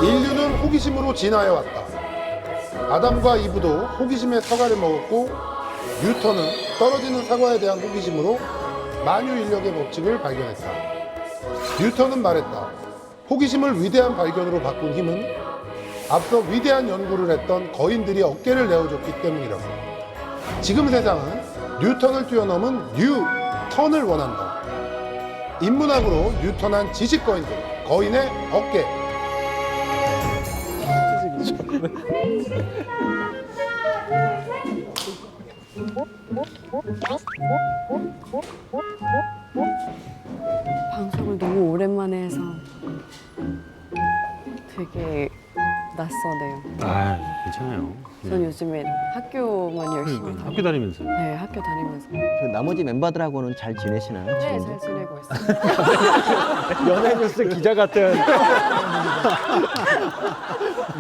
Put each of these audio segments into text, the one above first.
인류는 호기심으로 진화해 왔다. 아담과 이브도 호기심의 사과를 먹었고 뉴턴은 떨어지는 사과에 대한 호기심으로 만유인력의 법칙을 발견했다. 뉴턴은 말했다. 호기심을 위대한 발견으로 바꾼 힘은 앞서 위대한 연구를 했던 거인들이 어깨를 내어줬기 때문이라고. 지금 세상은 뉴턴을 뛰어넘은 뉴턴을 원한다. 인문학으로 뉴턴한 지식거인들, 거인의 어깨. 방송을 너무 오랜만에 해서 되게 낯서네요. 아, 괜찮아요. 전 요즘에 학교만 열심히 다니고 학교 다니면서. 네, 학교 다니면서 저 나머지 멤버들하고는 잘 지내시나요? 네, 지금도? 잘 지내고 있어요. 연예뉴스 기자 같은.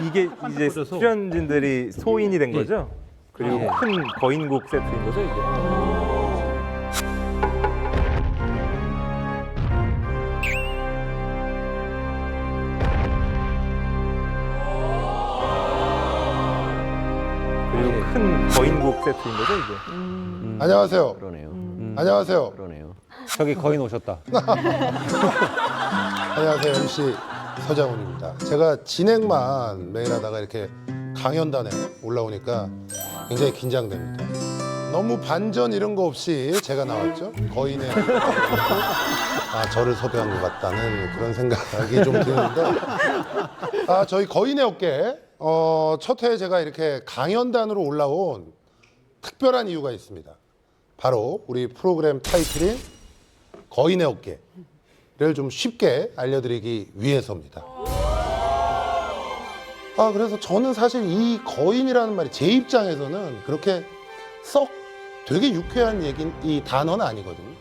이게 이제 출연진들이 소인이 된 거죠? 그리고 큰 거인국 세트인 거죠, 이게? 그리고 큰 거인국 세트인 거죠, 이게? 안녕하세요. 그러네요. 안녕하세요. 그러네요. 저기 거인 오셨다. 안녕하세요. MC 서장훈입니다. 제가 진행만 매일 하다가 이렇게 강연단에 올라오니까 굉장히 긴장됩니다. 너무 반전 이런 거 없이 제가 나왔죠. 거인의 저를 섭외한 것 같다는 그런 생각이 좀 드는데 저희 거인의 어깨 첫 회에 제가 이렇게 강연단으로 올라온 특별한 이유가 있습니다. 바로 우리 프로그램 타이틀인 거인의 어깨를 좀 쉽게 알려드리기 위해서입니다. 그래서 저는 사실 이 거인이라는 말이 제 입장에서는 그렇게 썩 되게 유쾌한 이 단어는 아니거든요.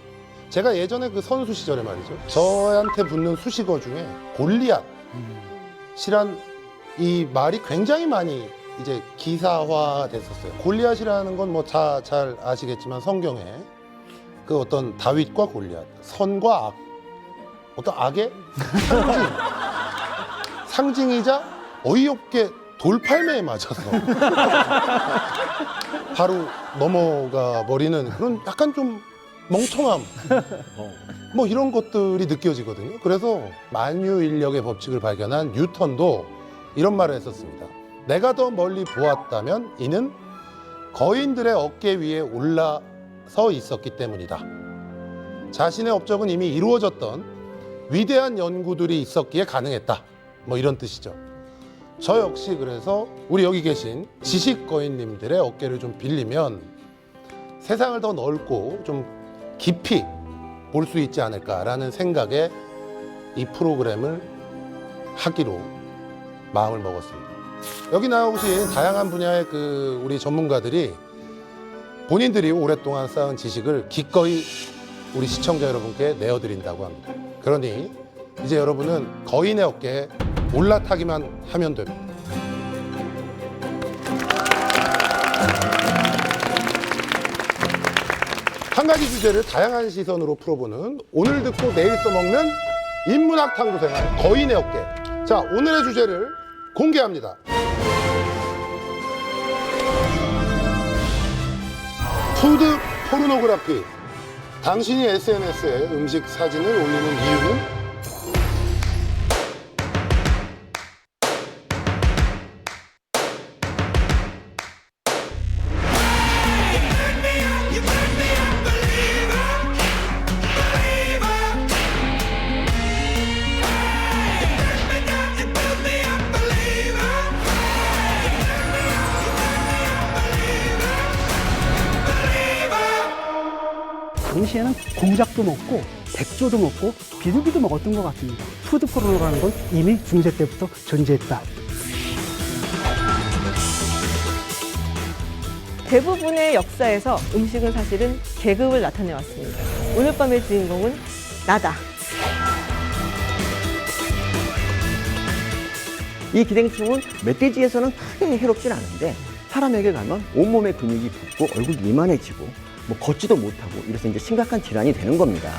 제가 예전에 그 선수 시절에 말이죠. 저한테 붙는 수식어 중에 골리앗이란 이 말이 굉장히 많이 이제 기사화 됐었어요. 골리앗이라는 건 뭐 잘 아시겠지만 성경에 그 어떤 다윗과 골리앗, 선과 악, 어떤 악의 상징이자 어이없게 돌팔매에 맞아서 바로 넘어가 버리는 그런 약간 좀 멍청함 뭐 이런 것들이 느껴지거든요. 그래서 만유인력의 법칙을 발견한 뉴턴도 이런 말을 했었습니다. 내가 더 멀리 보았다면 이는 거인들의 어깨 위에 올라서 있었기 때문이다. 자신의 업적은 이미 이루어졌던 위대한 연구들이 있었기에 가능했다. 뭐 이런 뜻이죠. 저 역시 그래서 우리 여기 계신 지식거인님들의 어깨를 좀 빌리면 세상을 더 넓고 좀 깊이 볼 수 있지 않을까라는 생각에 이 프로그램을 하기로 마음을 먹었습니다. 여기 나오신 다양한 분야의 우리 전문가들이 본인들이 오랫동안 쌓은 지식을 기꺼이 우리 시청자 여러분께 내어드린다고 합니다. 그러니 이제 여러분은 거인의 어깨에 올라타기만 하면 됩니다. 한 가지 주제를 다양한 시선으로 풀어보는 오늘 듣고 내일 써먹는 인문학 탐구생활 거인의 어깨. 자, 오늘의 주제를 공개합니다. 푸드 포르노그래피. 당신이 SNS에 음식 사진을 올리는 이유는? 당시에는 공작도 먹고 백조도 먹고 비둘기도 먹었던 것 같습니다. 푸드 포르노라는 건 이미 중세 때부터 존재했다. 대부분의 역사에서 음식은 사실은 계급을 나타내 왔습니다. 오늘 밤의 주인공은 나다. 이 기생충은 멧돼지에서는 크게 해롭진 않은데 사람에게 가면 온몸에 근육이 붓고 얼굴이 이만해지고 뭐 걷지도 못하고 이래서 이제 심각한 질환이 되는 겁니다.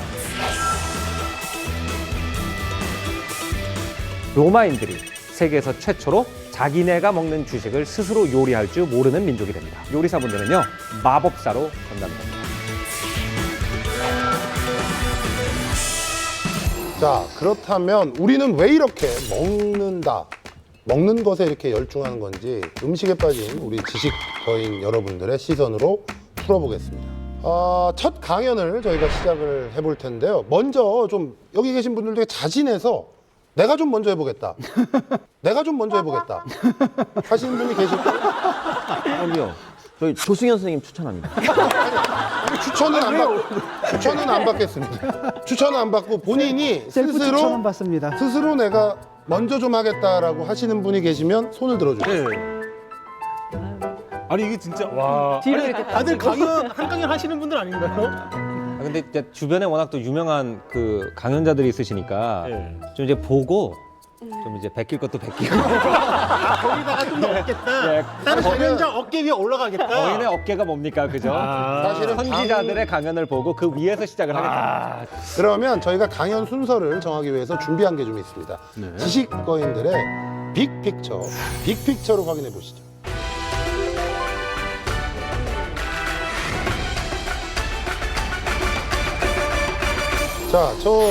로마인들이 세계에서 최초로 자기네가 먹는 주식을 스스로 요리할 줄 모르는 민족이 됩니다. 요리사분들은요, 마법사로 전담됩니다. 자, 그렇다면 우리는 왜 이렇게 먹는 것에 이렇게 열중하는 건지 음식에 빠진 우리 지식거인 여러분들의 시선으로 풀어보겠습니다. 첫 강연을 저희가 시작을 해볼 텐데요. 먼저 좀 여기 계신 분들 중에 자진해서 내가 좀 먼저 해보겠다. 하시는 분이 계실까요? 아니요. 저희 조승현 선생님 추천합니다. 추천은 안 받겠습니다. 추천은 안 받고 본인이 셀프 추천은 스스로 받습니다. 내가 먼저 좀 하겠다라고 하시는 분이 계시면 손을 들어주세요. 아니 이게 진짜 와. 뒤로 아니, 이렇게 다들 한 강연 하시는 분들 아닌가요? 근데 이제 주변에 워낙 또 유명한 그 강연자들이 있으시니까 네. 좀 이제 보고 좀 이제 베낄 것도 베끼고 거기다가 좀 더 얻겠다. 네. 다른 강연자 어깨 위에 올라가겠다. 거인의 어깨가 뭡니까, 그죠? 사실은 선지자들의 강연을 보고 그 위에서 시작을 하겠다. 그러면 저희가 강연 순서를 정하기 위해서 준비한 게 좀 있습니다. 지식거인들의 빅픽처로 확인해 보시죠. 자, 저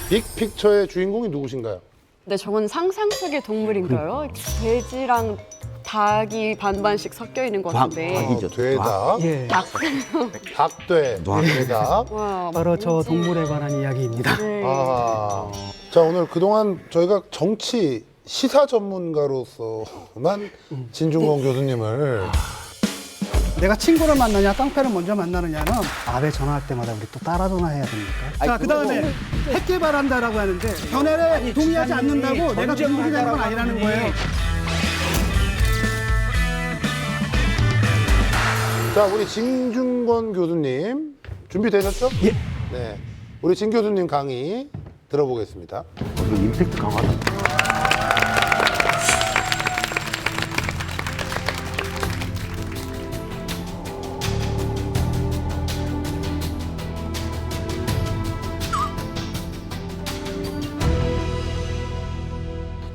빅픽처의 주인공이 누구신가요? 근데 저건 상상 속의 동물인가요? 돼지랑 닭이 반반씩 섞여 있는 것 같은데. 닭이죠. 돼닭, 예, 닭돼, 돼닭. 와, 바로 저 뭐지? 동물에 관한 이야기입니다. 네. 자, 오늘 그동안 저희가 정치 시사 전문가로서만 진중권 교수님을 내가 친구를 만나냐 깡패를 먼저 만나느냐는 아베 전화할 때마다 우리 또 따라 전화해야 됩니까? 자, 그다음에 핵 개발한다라고 하는데 변해에 동의하지 않는다고 내가 중국이라는 건 아니라는 거예요. 자, 우리 진중권 교수님 준비되셨죠? 예. 네, 우리 진 교수님 강의 들어보겠습니다. 임팩트 강하다.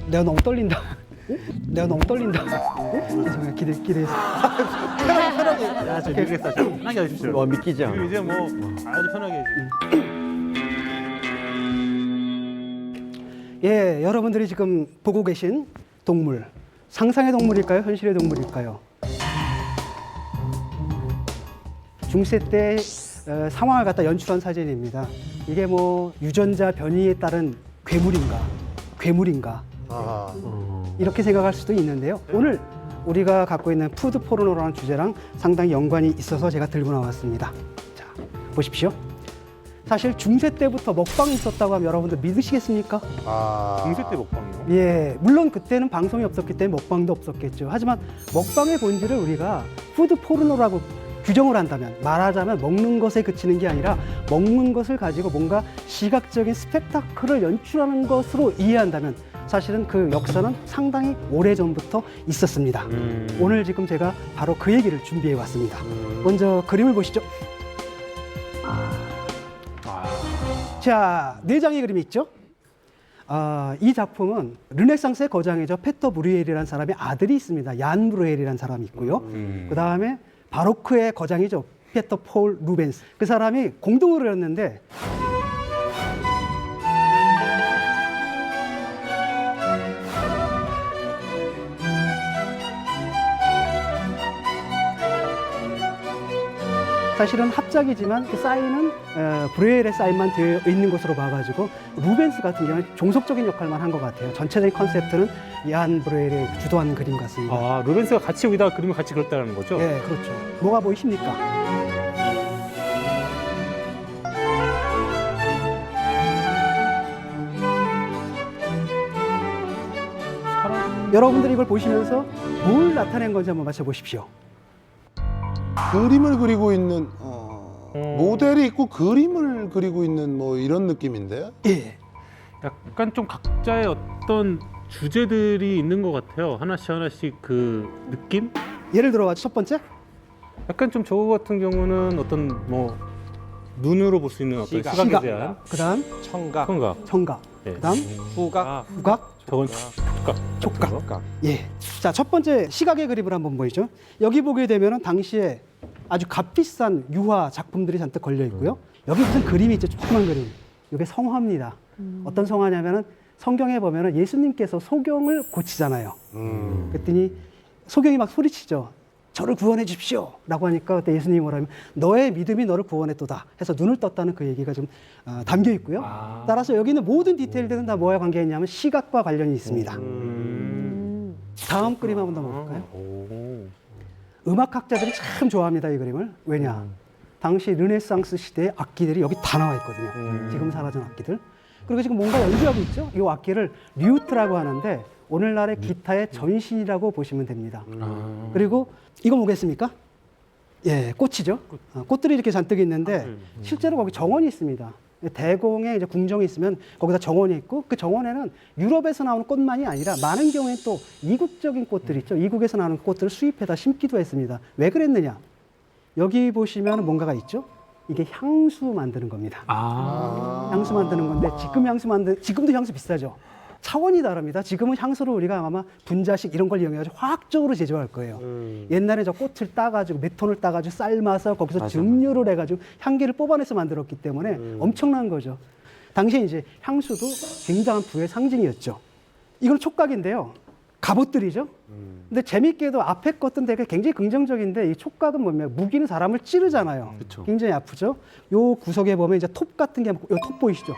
내가 너무 떨린다. 죄송해요. 기대했어. 야, 저 미국에서 편하게 해주십시오. 와, 믿기지 않아. 이제 뭐 아주 편하게 해주세요. 예, 여러분들이 지금 보고 계신 동물, 상상의 동물일까요? 현실의 동물일까요? 중세 때 상황을 갖다 연출한 사진입니다. 이게 뭐 유전자 변이에 따른 괴물인가 아, 이렇게 생각할 수도 있는데요. 오늘 우리가 갖고 있는 푸드 포르노라는 주제랑 상당히 연관이 있어서 제가 들고 나왔습니다. 자, 보십시오. 사실 중세 때부터 먹방이 있었다고 하면 여러분들 믿으시겠습니까? 중세 때 먹방이요? 예, 물론 그때는 방송이 없었기 때문에 먹방도 없었겠죠. 하지만 먹방의 본질을 우리가 푸드 포르노라고 규정을 한다면, 말하자면 먹는 것에 그치는 게 아니라 먹는 것을 가지고 뭔가 시각적인 스펙타클을 연출하는 것으로 이해한다면 사실은 그 역사는 상당히 오래전부터 있었습니다. 오늘 지금 제가 바로 그 얘기를 준비해 왔습니다. 먼저 그림을 보시죠. 자, 4장의 그림이 있죠? 이 작품은 르네상스의 거장이죠. 페터 브루엘이라는 사람의 아들이 있습니다. 얀 브루엘이라는 사람이 있고요. 그 다음에 바로크의 거장이죠. 페터 폴 루벤스. 그 사람이 공동으로 그렸는데 사실은 합작이지만 그 사인은 브루엘의 사인만 되어 있는 것으로 봐가지고 루벤스 같은 경우는 종속적인 역할만 한 것 같아요. 전체적인 컨셉트는 얀 브루엘이 주도한 그림 같습니다. 아, 루벤스가 같이 여기다가 그림을 같이 그렸다는 거죠? 네, 그렇죠. 뭐가 보이십니까? 여러분들이 이걸 보시면서 뭘 나타낸 건지 한번 맞춰보십시오. 그림을 그리고 있는 모델이 있고 그림을 그리고 있는 뭐 이런 느낌인데요. 예. 약간 좀 각자의 어떤 주제들이 있는 것 같아요. 하나씩 하나씩 그 느낌? 예를 들어 첫 번째 약간 좀 저거 같은 경우는 어떤 뭐 눈으로 볼 수 있는 어떤 시각. 시각에 시각. 대한 그다음 청각, 청각. 청각, 예. 그다음 후각, 후각, 저건 촉각. 촉각. 예. 자, 첫 번째 시각의 그림을 한번 보이죠. 여기 보게 되면은 당시에 아주 값비싼 유화 작품들이 잔뜩 걸려 있고요. 여기 무슨 그림이 있죠. 조그만 그림. 이게 성화입니다. 어떤 성화냐면은 성경에 보면은 예수님께서 소경을 고치잖아요. 그랬더니 소경이 막 소리치죠. 저를 구원해 주십시오 라고 하니까 그때 예수님이 뭐라면 너의 믿음이 너를 구원했도다 해서 눈을 떴다는 그 얘기가 좀 담겨 있고요. 따라서 여기 있는 모든 디테일들은 다 뭐와 관계가 있냐면 시각과 관련이 있습니다. 다음 그림 한번 더 볼까요? 음악학자들이 참 좋아합니다, 이 그림을. 왜냐? 당시 르네상스 시대의 악기들이 여기 다 나와 있거든요. 지금 사라진 악기들. 그리고 지금 뭔가 연주하고 있죠? 이 악기를 류트라고 하는데 오늘날의 기타의 전신이라고 보시면 됩니다. 그리고 이거 뭐겠습니까? 예, 꽃이죠. 꽃들이 이렇게 잔뜩 있는데 실제로 거기 정원이 있습니다. 대공에 이제 궁정이 있으면 거기다 정원이 있고 그 정원에는 유럽에서 나오는 꽃만이 아니라 많은 경우엔 또 이국적인 꽃들이 있죠. 이국에서 나오는 꽃들을 수입해다 심기도 했습니다. 왜 그랬느냐? 여기 보시면 뭔가가 있죠. 이게 향수 만드는 겁니다. 향수 만드는 건데 지금도 향수 비싸죠. 차원이 다릅니다. 지금은 향수를 우리가 아마 분자식 이런 걸 이용해가지고 화학적으로 제조할 거예요. 옛날에 저 꽃을 따가지고 몇 톤을 따가지고 삶아서 거기서 증류를 해가지고 향기를 뽑아내서 만들었기 때문에 엄청난 거죠. 당시에 이제 향수도 굉장한 부의 상징이었죠. 이건 촉각인데요. 갑옷들이죠. 근데 재밌게도 앞에 것들은 되게 굉장히 긍정적인데 이 촉각은 뭐냐면 무기는 사람을 찌르잖아요. 굉장히 아프죠. 요 구석에 보면 이제 톱 같은 게, 요 톱 보이시죠?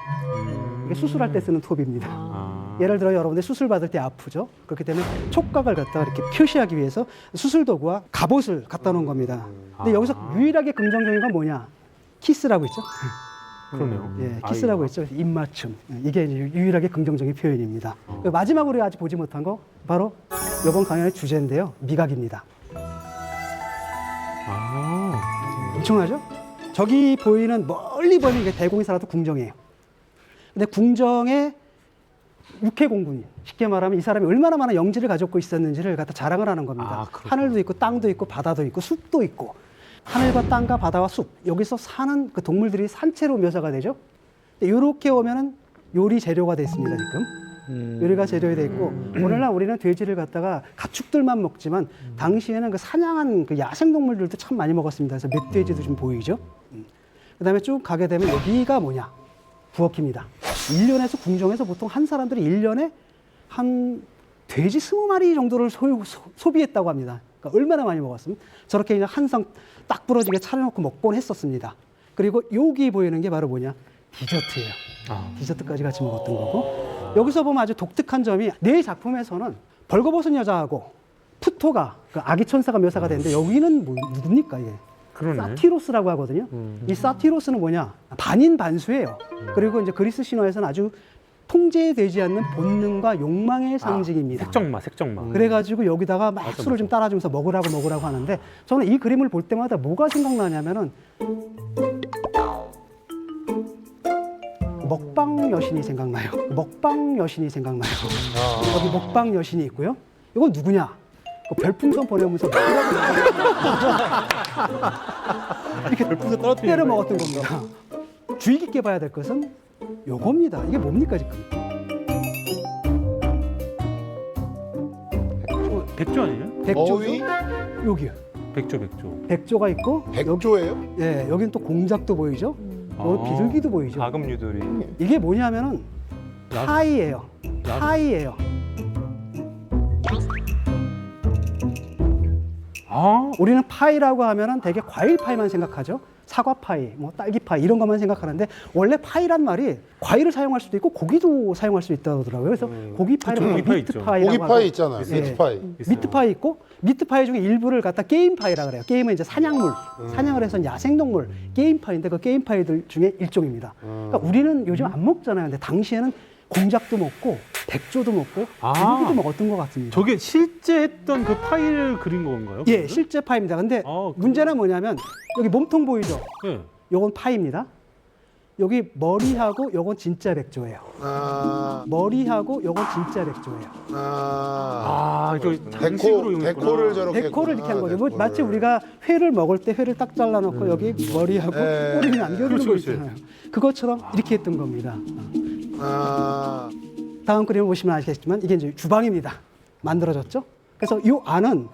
이게 수술할 때 쓰는 톱입니다. 예를 들어 여러분들 수술 받을 때 아프죠. 그렇기 때문에 촉각을 갖다가 이렇게 표시하기 위해서 수술 도구와 갑옷을 갖다 놓은 겁니다. 근데 여기서 유일하게 긍정적인 건 뭐냐? 키스라고 있죠. 그러네요. 예, 키스라고 있죠. 입맞춤. 이게 이제 유일하게 긍정적인 표현입니다. 마지막으로 우리가 아직 보지 못한 거 바로 이번 강연의 주제인데요. 미각입니다. 엄청나죠? 저기 보이는 멀리 보이는 게 대공이 살았던 궁정이에요. 근데 궁정의 육해공군이 쉽게 말하면 이 사람이 얼마나 많은 영지를 가지고 있었는지를 갖다 자랑을 하는 겁니다. 하늘도 있고 땅도 있고 바다도 있고 숲도 있고 하늘과 땅과 바다와 숲 여기서 사는 그 동물들이 산채로 묘사가 되죠. 이렇게 오면은 요리 재료가 됐습니다. 지금 요리가 재료가 돼 있고 오늘날 우리는 돼지를 갖다가 가축들만 먹지만 당시에는 그 사냥한 그 야생 동물들도 참 많이 먹었습니다. 그래서 멧돼지도 좀 보이죠. 그다음에 쭉 가게 되면 여기가 뭐냐? 부엌입니다. 1년에서 궁정에서 보통 한 사람들이 1년에 한 돼지 20마리 정도를 소비했다고 합니다. 그러니까 얼마나 많이 먹었으면 저렇게 그냥 한 상 딱 부러지게 차려놓고 먹곤 했었습니다. 그리고 여기 보이는 게 바로 뭐냐? 디저트예요. 디저트까지 같이 먹었던 거고 여기서 보면 아주 독특한 점이 내 작품에서는 벌거벗은 여자하고 푸토가 그 아기 천사가 묘사가 되는데 여기는 누굽니까 이게? 사티로스라고 하거든요. 이 사티로스는 뭐냐? 반인반수예요. 그리고 이제 그리스 신화에서는 아주 통제되지 않는 본능과 욕망의 상징입니다. 색정마. 그래가지고 여기다가 막 술을 좀 따라주면서 먹으라고 하는데 저는 이 그림을 볼 때마다 뭐가 생각나냐면은 먹방 여신이 생각나요. 여기 먹방 여신이 있고요. 이건 누구냐? 별풍선 보내면서 이렇게 별풍선 때려 먹었던 겁니다. 주의 깊게 봐야 될 것은 요겁니다. 이게 뭡니까 지금? 백조 아니에요? 어휘? 여기요. 백조. 백조가 있고 백조예요? 예, 여기는 또 공작도 보이죠. 여기 비둘기도 보이죠. 아금류들이 이게 뭐냐면은 파이예요. 우리는 파이라고 하면은 되게 과일 파이만 생각하죠. 사과 파이, 뭐 딸기 파이 이런 것만 생각하는데 원래 파이란 말이 과일을 사용할 수도 있고 고기도 사용할 수 있다고 하더라고요. 그래서 고기 파이라고 고기 파이 미트 있죠. 파이라고 고기 파이 있잖아요. 예. 미트 파이. 미트 파이 있고 미트 파이 중에 일부를 갖다 게임 파이라 그래요. 게임은 이제 사냥물, 사냥을 해서 야생동물 게임 파이인데 그 게임 파이들 중에 일종입니다. 그러니까 우리는 요즘 안 먹잖아요. 근데 당시에는 공작도 먹고 백조도 먹고 비둘기도 먹었던 것 같습니다. 저게 실제 했던 그 파일을 그린 건가요? 예, 실제 파이입니다. 근데 문제는 뭐냐면 여기 몸통 보이죠? 네. 요건 파이입니다. 여기 머리하고 요건 진짜 백조예요. 아, 머리하고 요건 진짜 백조예요. 저 장식으로 이용했구나. 데코를 저렇게 데코를 이렇게 한 거죠. 데코를. 마치 우리가 회를 먹을 때 회를 딱 잘라놓고 여기 머리하고 네. 꼬리는 안겨주는 그렇죠, 거 그렇죠. 있잖아요. 그것처럼 이렇게 했던 겁니다. 아, 다음 그림을 보시면 아시겠지만 이게 이제 주방입니다. 만들어졌죠? 그래서 이 안은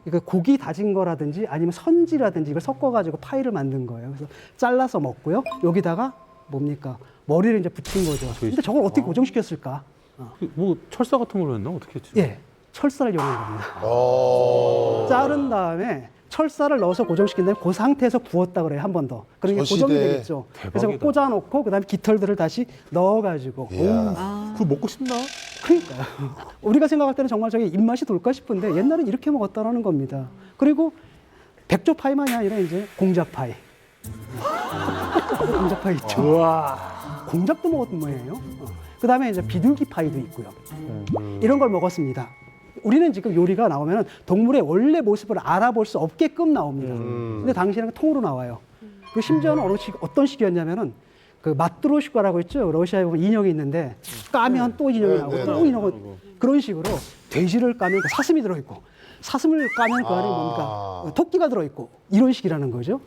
이거 고기 다진 거라든지 아니면 선지라든지 이걸 섞어가지고 파이를 만든 거예요. 그래서 잘라서 먹고요. 여기다가 뭡니까? 머리를 이제 붙인 거죠. 근데 저걸 어떻게 고정시켰을까? 뭐 철사 같은 걸로 했나? 어떻게 했지? 예, 철사를 이용한 겁니다. 오. 자른 다음에 철사를 넣어서 고정시킨 다음에 그 상태에서 구웠다 그래요. 한 번 더. 그러니까 저 고정이 시대에 되겠죠. 그래서 대박이다. 꽂아놓고 그다음에 깃털들을 다시 넣어가지고. 이야. 그거 먹고 싶나? 그러니까요. 우리가 생각할 때는 정말 저게 입맛이 돌까 싶은데 옛날엔 이렇게 먹었다라는 겁니다. 그리고 백조 파이만이 아니라 이제 공작 파이. 공작 파이 있죠. 우와. 공작도 먹었던 모양이에요. 그다음에 이제 비둘기 파이도 있고요. 이런 걸 먹었습니다. 우리는 지금 요리가 나오면 동물의 원래 모습을 알아볼 수 없게끔 나옵니다. 근데 당시에는 통으로 나와요. 그 심지어는 어떤 식이었냐면은 그 마트로슈카라고 있죠. 러시아에 보면 인형이 있는데 까면 또 인형이 나오고 네, 또 네. 인형이 그런 식으로 돼지를 까면 그 사슴이 들어있고 사슴을 까면 그 안에 뭡니까 토끼가 들어있고 이런 식이라는 거죠.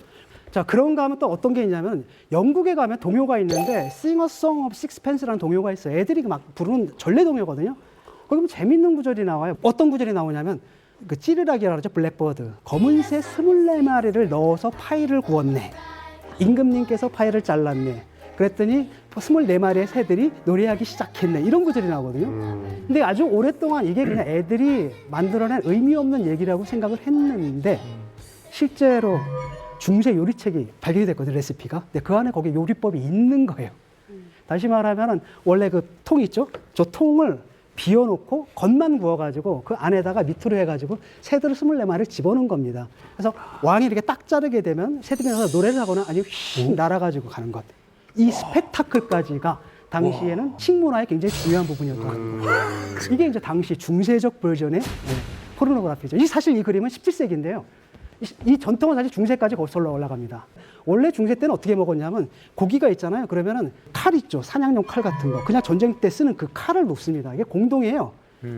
자, 그런가 하면 또 어떤 게 있냐면 영국에 가면 동요가 있는데 Sing a Song of Sixpence라는 동요가 있어요. 애들이 막 부르는 전래 동요거든요. 거기 보면 재밌는 구절이 나와요. 어떤 구절이 나오냐면 그 찌르락이라고 그러죠. 블랙버드. 검은새 24마리를 넣어서 파이를 구웠네. 임금님께서 파이를 잘랐네. 그랬더니 24마리의 새들이 노래하기 시작했네. 이런 구절이 나오거든요. 근데 아주 오랫동안 이게 그냥 애들이 만들어낸 의미 없는 얘기라고 생각을 했는데 실제로 중세 요리책이 발견이 됐거든요. 레시피가. 근데 그 안에 거기 요리법이 있는 거예요. 다시 말하면 원래 그 통 있죠? 저 통을 비워놓고 겉만 구워가지고 그 안에다가 밑으로 해가지고 새들을 24마리를 집어넣은 겁니다. 그래서 왕이 이렇게 딱 자르게 되면 새들이 나서 노래를 하거나 아니면 휙 날아가지고 가는 것. 이 스펙타클까지가 당시에는 식문화의 굉장히 중요한 부분이었다는 거예요. 이게 이제 당시 중세적 버전의 포르노그래피죠. 사실 이 그림은 17세기인데요. 이 전통은 사실 중세까지 거슬러 올라갑니다. 원래 중세 때는 어떻게 먹었냐면 고기가 있잖아요. 그러면은 칼 있죠. 사냥용 칼 같은 거. 그냥 전쟁 때 쓰는 그 칼을 놓습니다. 이게 공동이에요.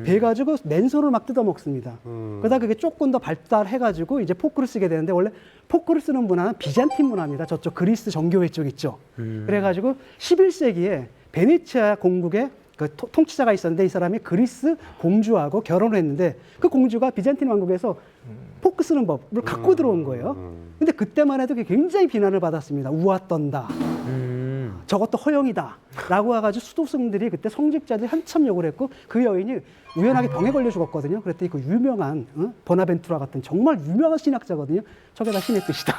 배 가지고 맨손으로 막 뜯어 먹습니다. 그러다 그게 조금 더 발달해가지고 이제 포크를 쓰게 되는데 원래 포크를 쓰는 문화는 비잔틴 문화입니다. 저쪽 그리스 정교회 쪽 있죠. 그래가지고 11세기에 베네치아 공국의 그 통치자가 있었는데 이 사람이 그리스 공주하고 결혼을 했는데 그 공주가 비잔틴 왕국에서 포크 쓰는 법을 갖고 들어온 거예요. 근데 그때만 해도 굉장히 비난을 받았습니다. 우아 떤다. 저것도 허영이다. 라고 해가지고 수도승들이 그때 성직자들이 한참 욕을 했고 그 여인이 우연하게 병에 걸려 죽었거든요. 그랬더니 그 유명한 버나벤투라 같은 정말 유명한 신학자거든요. 저게 다 신의 뜻이다.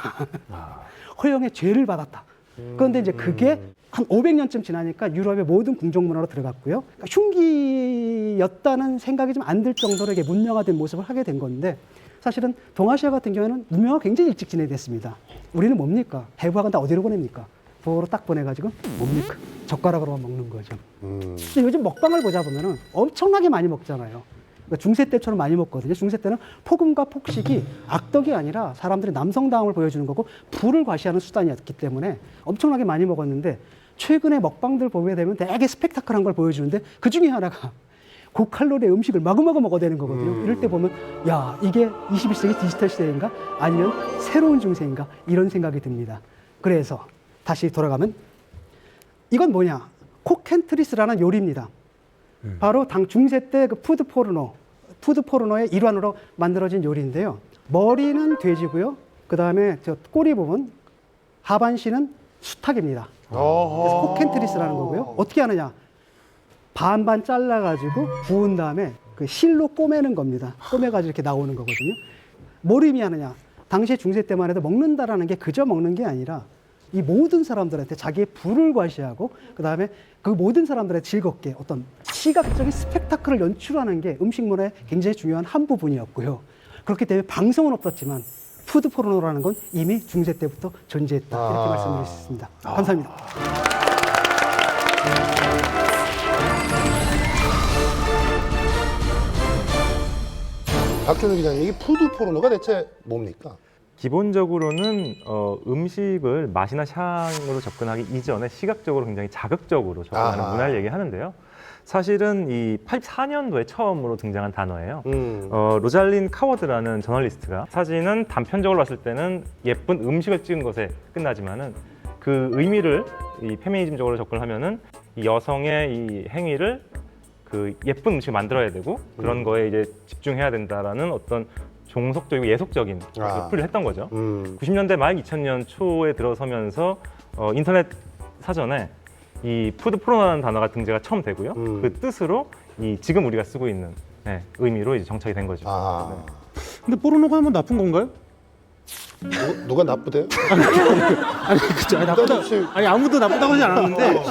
허영의 죄를 받았다. 그런데 이제 그게 한 500년쯤 지나니까 유럽의 모든 궁정문화로 들어갔고요. 그러니까 흉기였다는 생각이 좀 안 들 정도로 이게 문명화된 모습을 하게 된 건데 사실은 동아시아 같은 경우에는 문명화가 굉장히 일찍 진행됐습니다. 우리는 뭡니까? 해부학은 다 어디로 보냅니까? 부엌으로 딱 보내가지고 뭡니까? 젓가락으로만 먹는 거죠. 근데 요즘 먹방을 보자 보면은 엄청나게 많이 먹잖아요. 그러니까 중세 때처럼 많이 먹거든요. 중세 때는 폭음과 폭식이 악덕이 아니라 사람들이 남성다움을 보여주는 거고 불을 과시하는 수단이었기 때문에 엄청나게 많이 먹었는데 최근에 먹방들 보게 되면 되게 스펙타클한 걸 보여주는데 그 중에 하나가 고칼로리의 음식을 마구마구 먹어야 되는 거거든요. 이럴 때 보면 야 이게 21세기 디지털 시대인가 아니면 새로운 중세인가 이런 생각이 듭니다. 그래서 다시 돌아가면 이건 뭐냐 코켄트리스라는 요리입니다. 바로 당 중세 때 그 푸드 포르노의 일환으로 만들어진 요리인데요. 머리는 돼지고요. 그 다음에 저 꼬리 부분 하반신은 수탉입니다. 그래서 코켄트리스라는 거고요. 어떻게 하느냐? 반반 잘라가지고 구운 다음에 그 실로 꼬매는 겁니다. 꼬매가지고 이렇게 나오는 거거든요. 뭘 의미하느냐? 당시에 중세 때만 해도 먹는다라는 게 그저 먹는 게 아니라 이 모든 사람들한테 자기의 부를 과시하고 그 다음에 그 모든 사람들의 즐겁게 어떤 시각적인 스펙타클을 연출하는 게 음식 문화의 굉장히 중요한 한 부분이었고요. 그렇기 때문에 방송은 없었지만 푸드 포르노라는 건 이미 중세 때부터 존재했다. 이렇게 말씀드릴 수 있습니다. 감사합니다. 박준우 기자님, 이게 푸드 포르노가 대체 뭡니까? 기본적으로는 음식을 맛이나 향으로 접근하기 이전에 시각적으로 굉장히 자극적으로 접근하는 아하. 문화를 얘기하는데요. 사실은 이 84년도에 처음으로 등장한 단어예요. 로잘린 카워드라는 저널리스트가 사진은 단편적으로 봤을 때는 예쁜 음식을 찍은 것에 끝나지만은 그 의미를 이 페미니즘적으로 접근하면은 이 여성의 이 행위를 그 예쁜 음식을 만들어야 되고 그런 거에 이제 집중해야 된다라는 어떤 종속적이고 예속적인 풀이를 했던 거죠. 90년대 말 2000년 초에 들어서면서 인터넷 사전에 이 푸드 포르노라는 단어가 등재가 처음 되고요. 그 뜻으로 이 지금 우리가 쓰고 있는 의미로 이제 정착이 된 거죠. 아, 근데 포르노가 하면 나쁜 건가요? 누가 나쁘대요? 아니 그죠. 아니 아무도 나쁘다고 하지 않았는데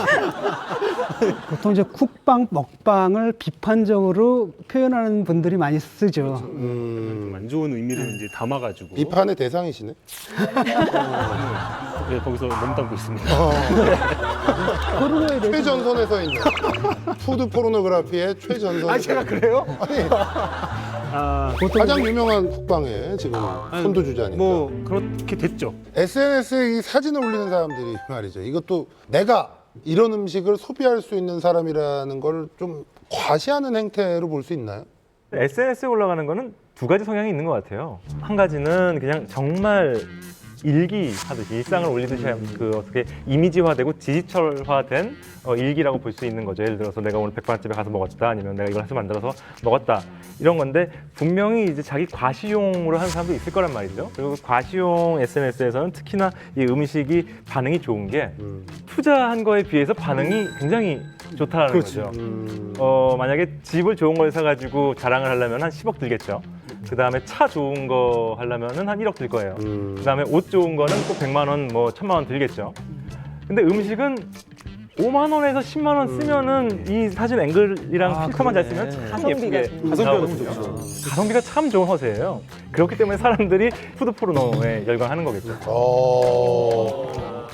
보통 이제 쿡방, 먹방을 비판적으로 표현하는 분들이 많이 쓰죠. 좀 안 좋은 의미를 이제 담아가지고 비판의 대상이시네. 네, 거기서 몸담고 있습니다. 포르노에 대해서 최전선에 서 있는 푸드 포르노그래피의 최전선. 아 제가 그래요? 아니, 보통 가장 유명한 국방에 지금 선두주자니까. 뭐 그렇게 됐죠. SNS에 이 사진을 올리는 사람들이 말이죠. 이것도 내가 이런 음식을 소비할 수 있는 사람이라는 걸 좀 과시하는 행태로 볼 수 있나요? SNS에 올라가는 거는 두 가지 성향이 있는 것 같아요. 한 가지는 그냥 정말 일기하듯이 일상을 올리듯이 그 어떻게 이미지화되고 디지털화된 일기라고 볼 수 있는 거죠. 예를 들어서 내가 오늘 백반집에 가서 먹었다, 아니면 내가 이걸 해서 만들어서 먹었다, 이런 건데 분명히 이제 자기 과시용으로 하는 사람도 있을 거란 말이죠. 그리고 과시용 SNS에서는 특히나 이 음식이 반응이 좋은 게 투자한 거에 비해서 반응이 굉장히 좋다라는 거죠. 만약에 집을 좋은 걸 사가지고 자랑을 하려면 한 10억 들겠죠. 그 다음에 차 좋은 거 하려면은 한 1억 들 거예요. 그 다음에 옷 좋은 거는 꼭 100만 원, 뭐 1000만 원 들겠죠. 근데 음식은 5만 원에서 10만 원 쓰면은 이 사진 앵글이랑 필터만 잘 쓰면 참 가성비가 예쁘게 나오거든요. 가성비가 참 좋은 허세예요. 그렇기 때문에 사람들이 푸드 포르노에 열광하는 거겠죠.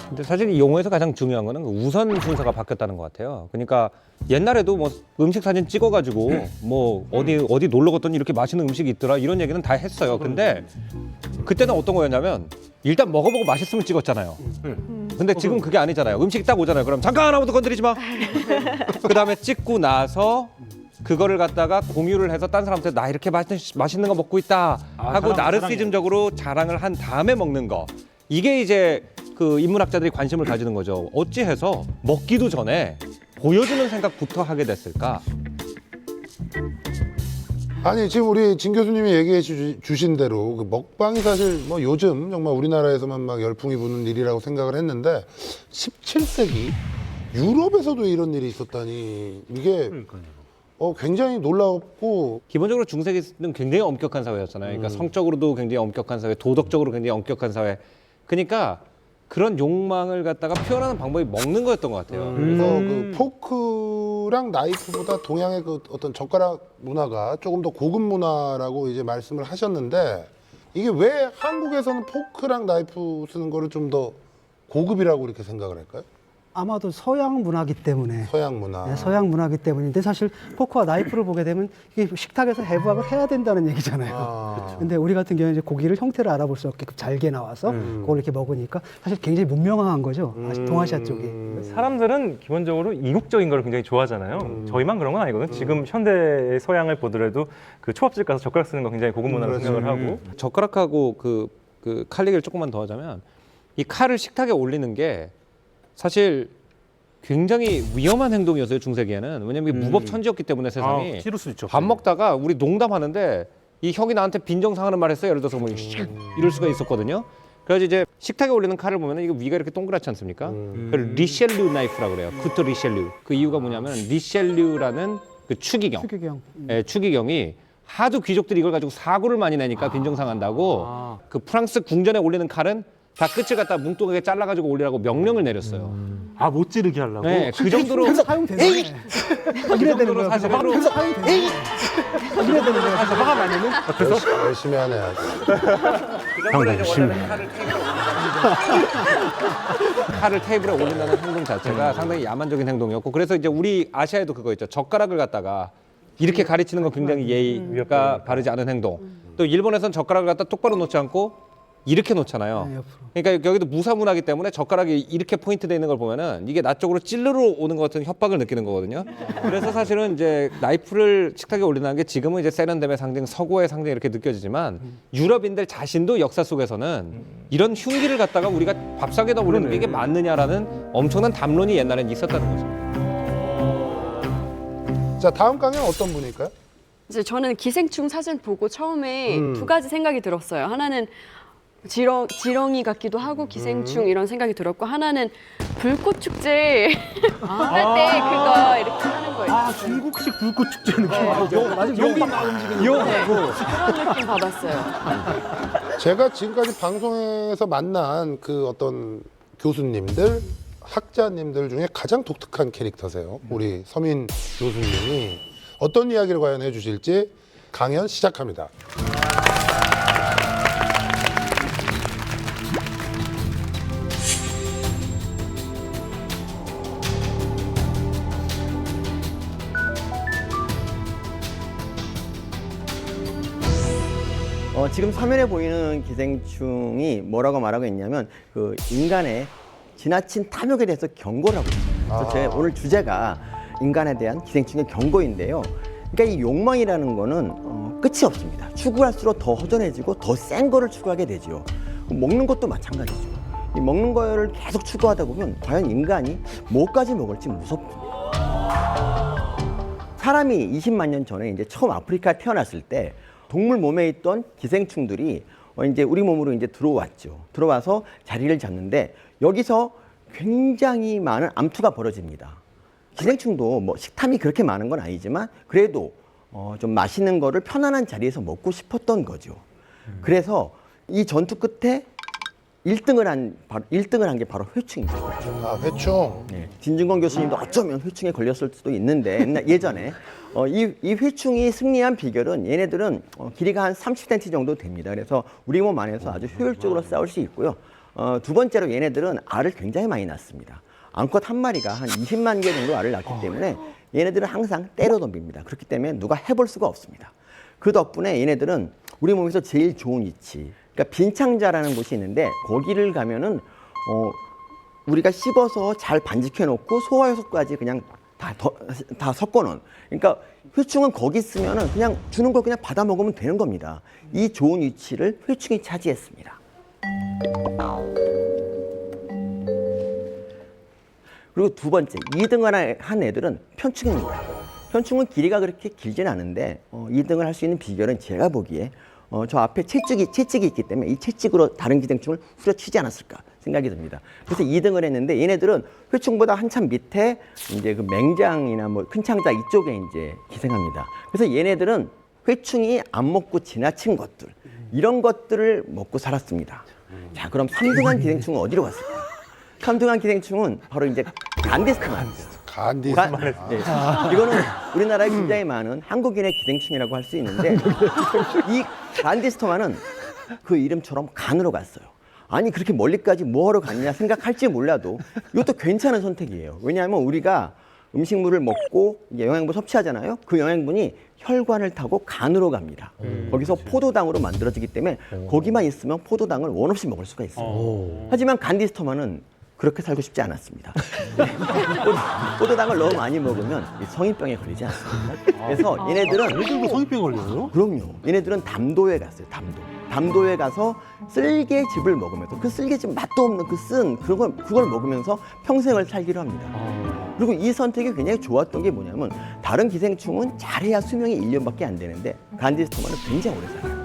근데 사실 이 용어에서 가장 중요한 거는 그 우선 순서가 바뀌었다는 것 같아요. 그러니까 옛날에도 뭐 음식 사진 찍어가지고 뭐 어디 놀러 갔더니 이렇게 맛있는 음식이 있더라 이런 얘기는 다 했어요. 근데 그때는 어떤 거였냐면 일단 먹어보고 맛있으면 찍었잖아요. 근데 지금 그게 아니잖아요. 음식이 딱 오잖아요. 그럼 잠깐 아무도 건드리지 마. 그 다음에 찍고 나서 그거를 갖다가 공유를 해서 딴 사람한테 나 이렇게 맛있는 거 먹고 있다 하고 나르시즘적으로 자랑을 한 다음에 먹는 거. 이게 이제 그 인문학자들이 관심을 가지는 거죠. 어찌해서 먹기도 전에 보여주는 생각부터 하게 됐을까? 아니 지금 우리 진 교수님이 얘기해 주신 대로 그 먹방이 사실 뭐 요즘 정말 우리나라에서만 막 열풍이 부는 일이라고 생각을 했는데 17세기 유럽에서도 이런 일이 있었다니 이게 굉장히 놀랍고 기본적으로 중세기는 굉장히 엄격한 사회였잖아요. 그러니까 성적으로도 굉장히 엄격한 사회, 도덕적으로 굉장히 엄격한 사회. 그러니까 그런 욕망을 갖다가 표현하는 방법이 먹는 거였던 것 같아요. 그래서 그 포크랑 나이프보다 동양의 그 어떤 젓가락 문화가 조금 더 고급 문화라고 이제 말씀을 하셨는데 이게 왜 한국에서는 포크랑 나이프 쓰는 거를 좀 더 고급이라고 이렇게 생각을 할까요? 아마도 서양 문화기 때문에 서양 문화. 네, 서양 문화기 때문인데 사실 포크와 나이프를 보게 되면 이게 식탁에서 해부학을 해야 된다는 얘기잖아요. 근데 우리 같은 경우는 이제 고기를 형태를 알아볼 수 없게끔 잘게 나와서 그걸 이렇게 먹으니까 사실 굉장히 문명화한 거죠. 동아시아 쪽이. 사람들은 기본적으로 이국적인 걸 굉장히 좋아하잖아요. 저희만 그런 건 아니거든요. 지금 현대의 서양을 보더라도 그 초밥집 가서 젓가락 쓰는 거 굉장히 고급 문화로 생각을 하고 젓가락하고 그 칼 얘기를 조금만 더 하자면 이 칼을 식탁에 올리는 게 사실 굉장히 위험한 행동이었어요. 중세기에는. 왜냐면 이게 무법천지였기 때문에 세상이. 찌를 수 있죠. 밥 먹다가 우리 농담하는데 이 형이 나한테 빈정상하는 말 했어요. 예를 들어서 뭐 이럴 수가 있었거든요. 그래서 이제 식탁에 올리는 칼을 보면 이게 위가 이렇게 동그랗지 않습니까? 그걸 리셸류 나이프라고 그래요. 쿠토 리셸류. 그 이유가 뭐냐면 리셸류라는 그 추기경. 추기경. 예, 추기경이 하도 귀족들이 이걸 가지고 사고를 많이 내니까 빈정상한다고 그 프랑스 궁전에 올리는 칼은 다 끝을 갖다 뭉뚱하게 잘라가지고 올리라고 명령을 내렸어요. 못 찌르게 하려고. 네, 그 정도로 그래서 사용되네. 그 정도로 사실은 그래서 사용되네. 이래야 되는 거야. 화가 나면은 열심히 하네 아주. 칼을 테이블에 올린다는 행동 자체가 상당히 야만적인 행동이었고 그래서 이제 우리 아시아에도 그거 있죠. 젓가락을 갖다가 이렇게 가르치는 건 굉장히 예의가 바르지 않은 행동. 또 일본에서는 젓가락을 갖다 똑바로 놓지 않고 이렇게 놓잖아요. 네, 옆으로. 그러니까 여기도 무사문하기 때문에 젓가락이 이렇게 포인트되어 있는 걸 보면은 이게 나 쪽으로 찔러러 오는 것 같은 협박을 느끼는 거거든요. 그래서 사실은 이제 나이프를 식탁에 올린다는 게 지금은 이제 세련됨의 상징, 서구의 상징 이렇게 느껴지지만 유럽인들 자신도 역사 속에서는 이런 흉기를 갖다가 우리가 밥상에다 올리는 게 이게 맞느냐라는 엄청난 담론이 옛날엔 있었다는 거죠. 자, 다음 강연 어떤 분일까요? 이제 저는 기생충 사진 보고 처음에 음. 두 가지 생각이 들었어요. 하나는 지렁이 같기도 하고 기생충 이런 생각이 들었고, 하나는 불꽃 축제 할 때 그거 이렇게 하는 거 있어요. 아, 중국식 불꽃 축제 느낌. 맞아, 여기 막 움직이는. 네, 그런 느낌 받았어요. 제가 지금까지 방송에서 만난 그 어떤 교수님들, 학자님들 중에 가장 독특한 캐릭터세요. 우리 서민 교수님이 어떤 이야기를 과연 해주실지 강연 시작합니다. 지금 화면에 보이는 기생충이 뭐라고 말하고 있냐면 그 인간의 지나친 탐욕에 대해서 경고를 하고 있습니다. 그래서 제 오늘 주제가 인간에 대한 기생충의 경고인데요. 그러니까 이 욕망이라는 거는 끝이 없습니다. 추구할수록 더 허전해지고 더 센 거를 추구하게 되죠. 먹는 것도 마찬가지죠. 이 먹는 거를 계속 추구하다 보면 과연 인간이 뭐까지 먹을지 무섭죠. 사람이 20만 년 전에 이제 처음 아프리카에 태어났을 때 동물 몸에 있던 기생충들이 이제 우리 몸으로 이제 들어왔죠. 들어와서 자리를 잡는데 여기서 굉장히 많은 암투가 벌어집니다. 기생충도 뭐 식탐이 그렇게 많은 건 아니지만 그래도 좀 맛있는 거를 편안한 자리에서 먹고 싶었던 거죠. 그래서 이 전투 끝에 1등을 한 게 바로 회충입니다. 아, 회충. 네. 진중권 교수님도 어쩌면 회충에 걸렸을 수도 있는데 예전에 이 회충이 승리한 비결은 얘네들은 길이가 한 30cm 정도 됩니다. 그래서 우리 몸 안에서 아주 효율적으로 싸울 수 있고요. 두 번째로 얘네들은 알을 굉장히 많이 낳습니다. 암컷 한 마리가 한 20만 개 정도 알을 낳기 때문에 얘네들은 항상 때려 덤빕니다. 그렇기 때문에 누가 해볼 수가 없습니다. 그 덕분에 얘네들은 우리 몸에서 제일 좋은 위치, 그러니까 빈창자라는 곳이 있는데 거기를 가면은 우리가 씹어서 잘 반직해 놓고 소화효소까지 그냥 다 섞어놓은. 그러니까 회충은 거기 있으면은 그냥 주는 걸 그냥 받아 먹으면 되는 겁니다. 이 좋은 위치를 회충이 차지했습니다. 그리고 두 번째, 2등을 한 애들은 편충입니다. 편충은 길이가 그렇게 길진 않은데 2등을 할 수 있는 비결은 제가 보기에 저 앞에 채찍이 있기 때문에 이 채찍으로 다른 기생충을 후려치지 않았을까 생각이 듭니다. 그래서 2등을 했는데 얘네들은 회충보다 한참 밑에 이제 그 맹장이나 뭐 큰 창자 이쪽에 이제 기생합니다. 그래서 얘네들은 회충이 안 먹고 지나친 것들, 이런 것들을 먹고 살았습니다. 자, 그럼 3등한 기생충은 어디로 갔을까? 3등한 기생충은 바로 이제 간디스트만입니다. 간디스만. 네. 이거는 우리나라에 굉장히 많은 한국인의 기생충이라고 할 수 있는데 이 간디스토마는 그 이름처럼 간으로 갔어요. 아니 그렇게 멀리까지 뭐하러 갔냐 생각할지 몰라도 이것도 괜찮은 선택이에요. 왜냐하면 우리가 음식물을 먹고 이제 영양분 섭취하잖아요. 그 영양분이 혈관을 타고 간으로 갑니다. 거기서 포도당으로 만들어지기 때문에 거기만 있으면 포도당을 원 없이 먹을 수가 있어요. 하지만 간디스토마는 그렇게 살고 싶지 않았습니다. 포도당을 너무 많이 먹으면 성인병에 걸리지 않습니다. 그래서 얘네들은 얘들도 성인병 걸려요? 그럼요. 얘네들은 담도에 갔어요. 담도에 가서 쓸개즙을 먹으면서 그 쓸개즙 맛도 없는 그 쓴 그걸 먹으면서 평생을 살기로 합니다. 그리고 이 선택이 굉장히 좋았던 게 뭐냐면 다른 기생충은 잘해야 수명이 1년밖에 안 되는데 간디스토마는 굉장히 오래 살아요.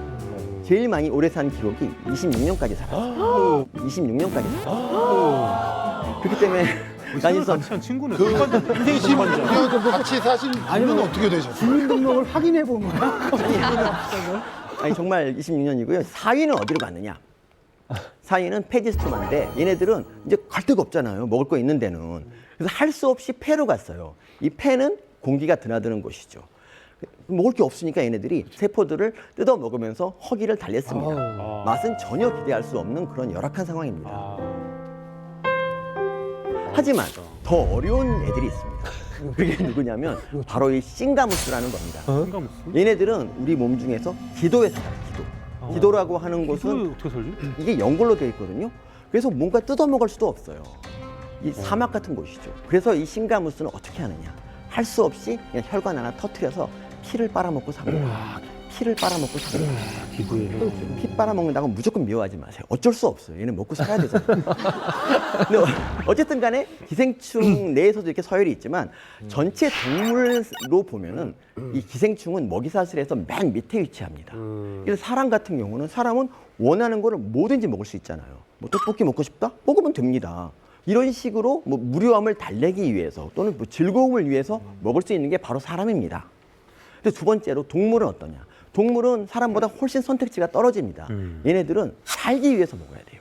제일 많이 오래 산 기록이 26년까지 살았어요. 26년까지 살았어요. 그렇기 때문에 간디스토마 같이 한 친구네. 그 26년 같이 사신 분은 어떻게 되셨어요? 주민등록을 확인해 본 거야? 아니 정말 26년이고요. 4위는 어디로 갔느냐? 4위는 페지스토마인데 얘네들은 이제 갈 데가 없잖아요. 먹을 거 있는 데는. 그래서 할 수 없이 폐로 갔어요. 이 폐는 공기가 드나드는 곳이죠. 먹을 게 없으니까 얘네들이 세포들을 뜯어 먹으면서 허기를 달랬습니다. 맛은 전혀 기대할 수 없는 그런 열악한 상황입니다. 하지만 더 어려운 애들이 있습니다. 그게 누구냐면 바로 이 싱가무스라는 겁니다. 얘네들은 우리 몸 중에서 기도에 살아요. 기도. 지도라고 하는 곳은 어떻게 살지? 이게 연골로 되어 있거든요. 그래서 뭔가 뜯어먹을 수도 없어요. 이 사막 같은 곳이죠. 그래서 이 싱가무스는 어떻게 하느냐? 할 수 없이 그냥 혈관 하나 터트려서 피를 빨아먹고 삽니다. 피를 빨아먹고 삽니다. 기부에 피 빨아먹는다고 무조건 미워하지 마세요. 어쩔 수 없어요. 얘는 먹고 살아야 되잖아요. 근데 어쨌든 간에 기생충 내에서도 이렇게 서열이 있지만 전체 동물로 보면은 이 기생충은 먹이사슬에서 맨 밑에 위치합니다. 그래서 사람 같은 경우는 사람은 원하는 거를 뭐든지 먹을 수 있잖아요. 뭐 떡볶이 먹고 싶다? 먹으면 됩니다. 이런 식으로 뭐 무료함을 달래기 위해서 또는 뭐 즐거움을 위해서 먹을 수 있는 게 바로 사람입니다. 근데 두 번째로 동물은 어떠냐? 동물은 사람보다 훨씬 선택지가 떨어집니다. 얘네들은 살기 위해서 먹어야 돼요.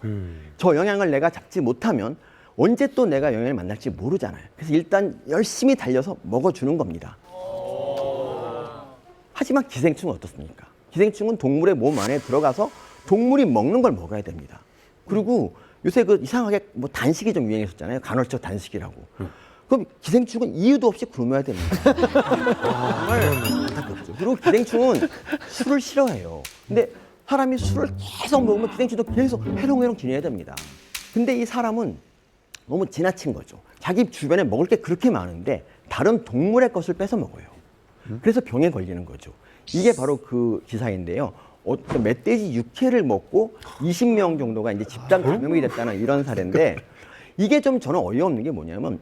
저 영양을 내가 잡지 못하면 언제 또 내가 영양을 만날지 모르잖아요. 그래서 일단 열심히 달려서 먹어주는 겁니다. 하지만 기생충은 어떻습니까? 기생충은 동물의 몸 안에 들어가서 동물이 먹는 걸 먹어야 됩니다. 그리고 요새 그 이상하게 뭐 단식이 좀 유행했었잖아요. 간헐적 단식이라고. 그럼 기생충은 이유도 없이 굶어야 됩니다. 정말 안타깝죠. 그리고 기생충은 술을 싫어해요. 근데 사람이 술을 계속 먹으면 기생충도 계속 해롱해롱 지내야 됩니다. 근데 이 사람은 너무 지나친 거죠. 자기 주변에 먹을 게 그렇게 많은데 다른 동물의 것을 뺏어 먹어요. 그래서 병에 걸리는 거죠. 이게 바로 그 기사인데요. 멧돼지 육회를 먹고 20명 정도가 이제 집단 감염이 됐다는 이런 사례인데 이게 좀 저는 어이없는 게 뭐냐면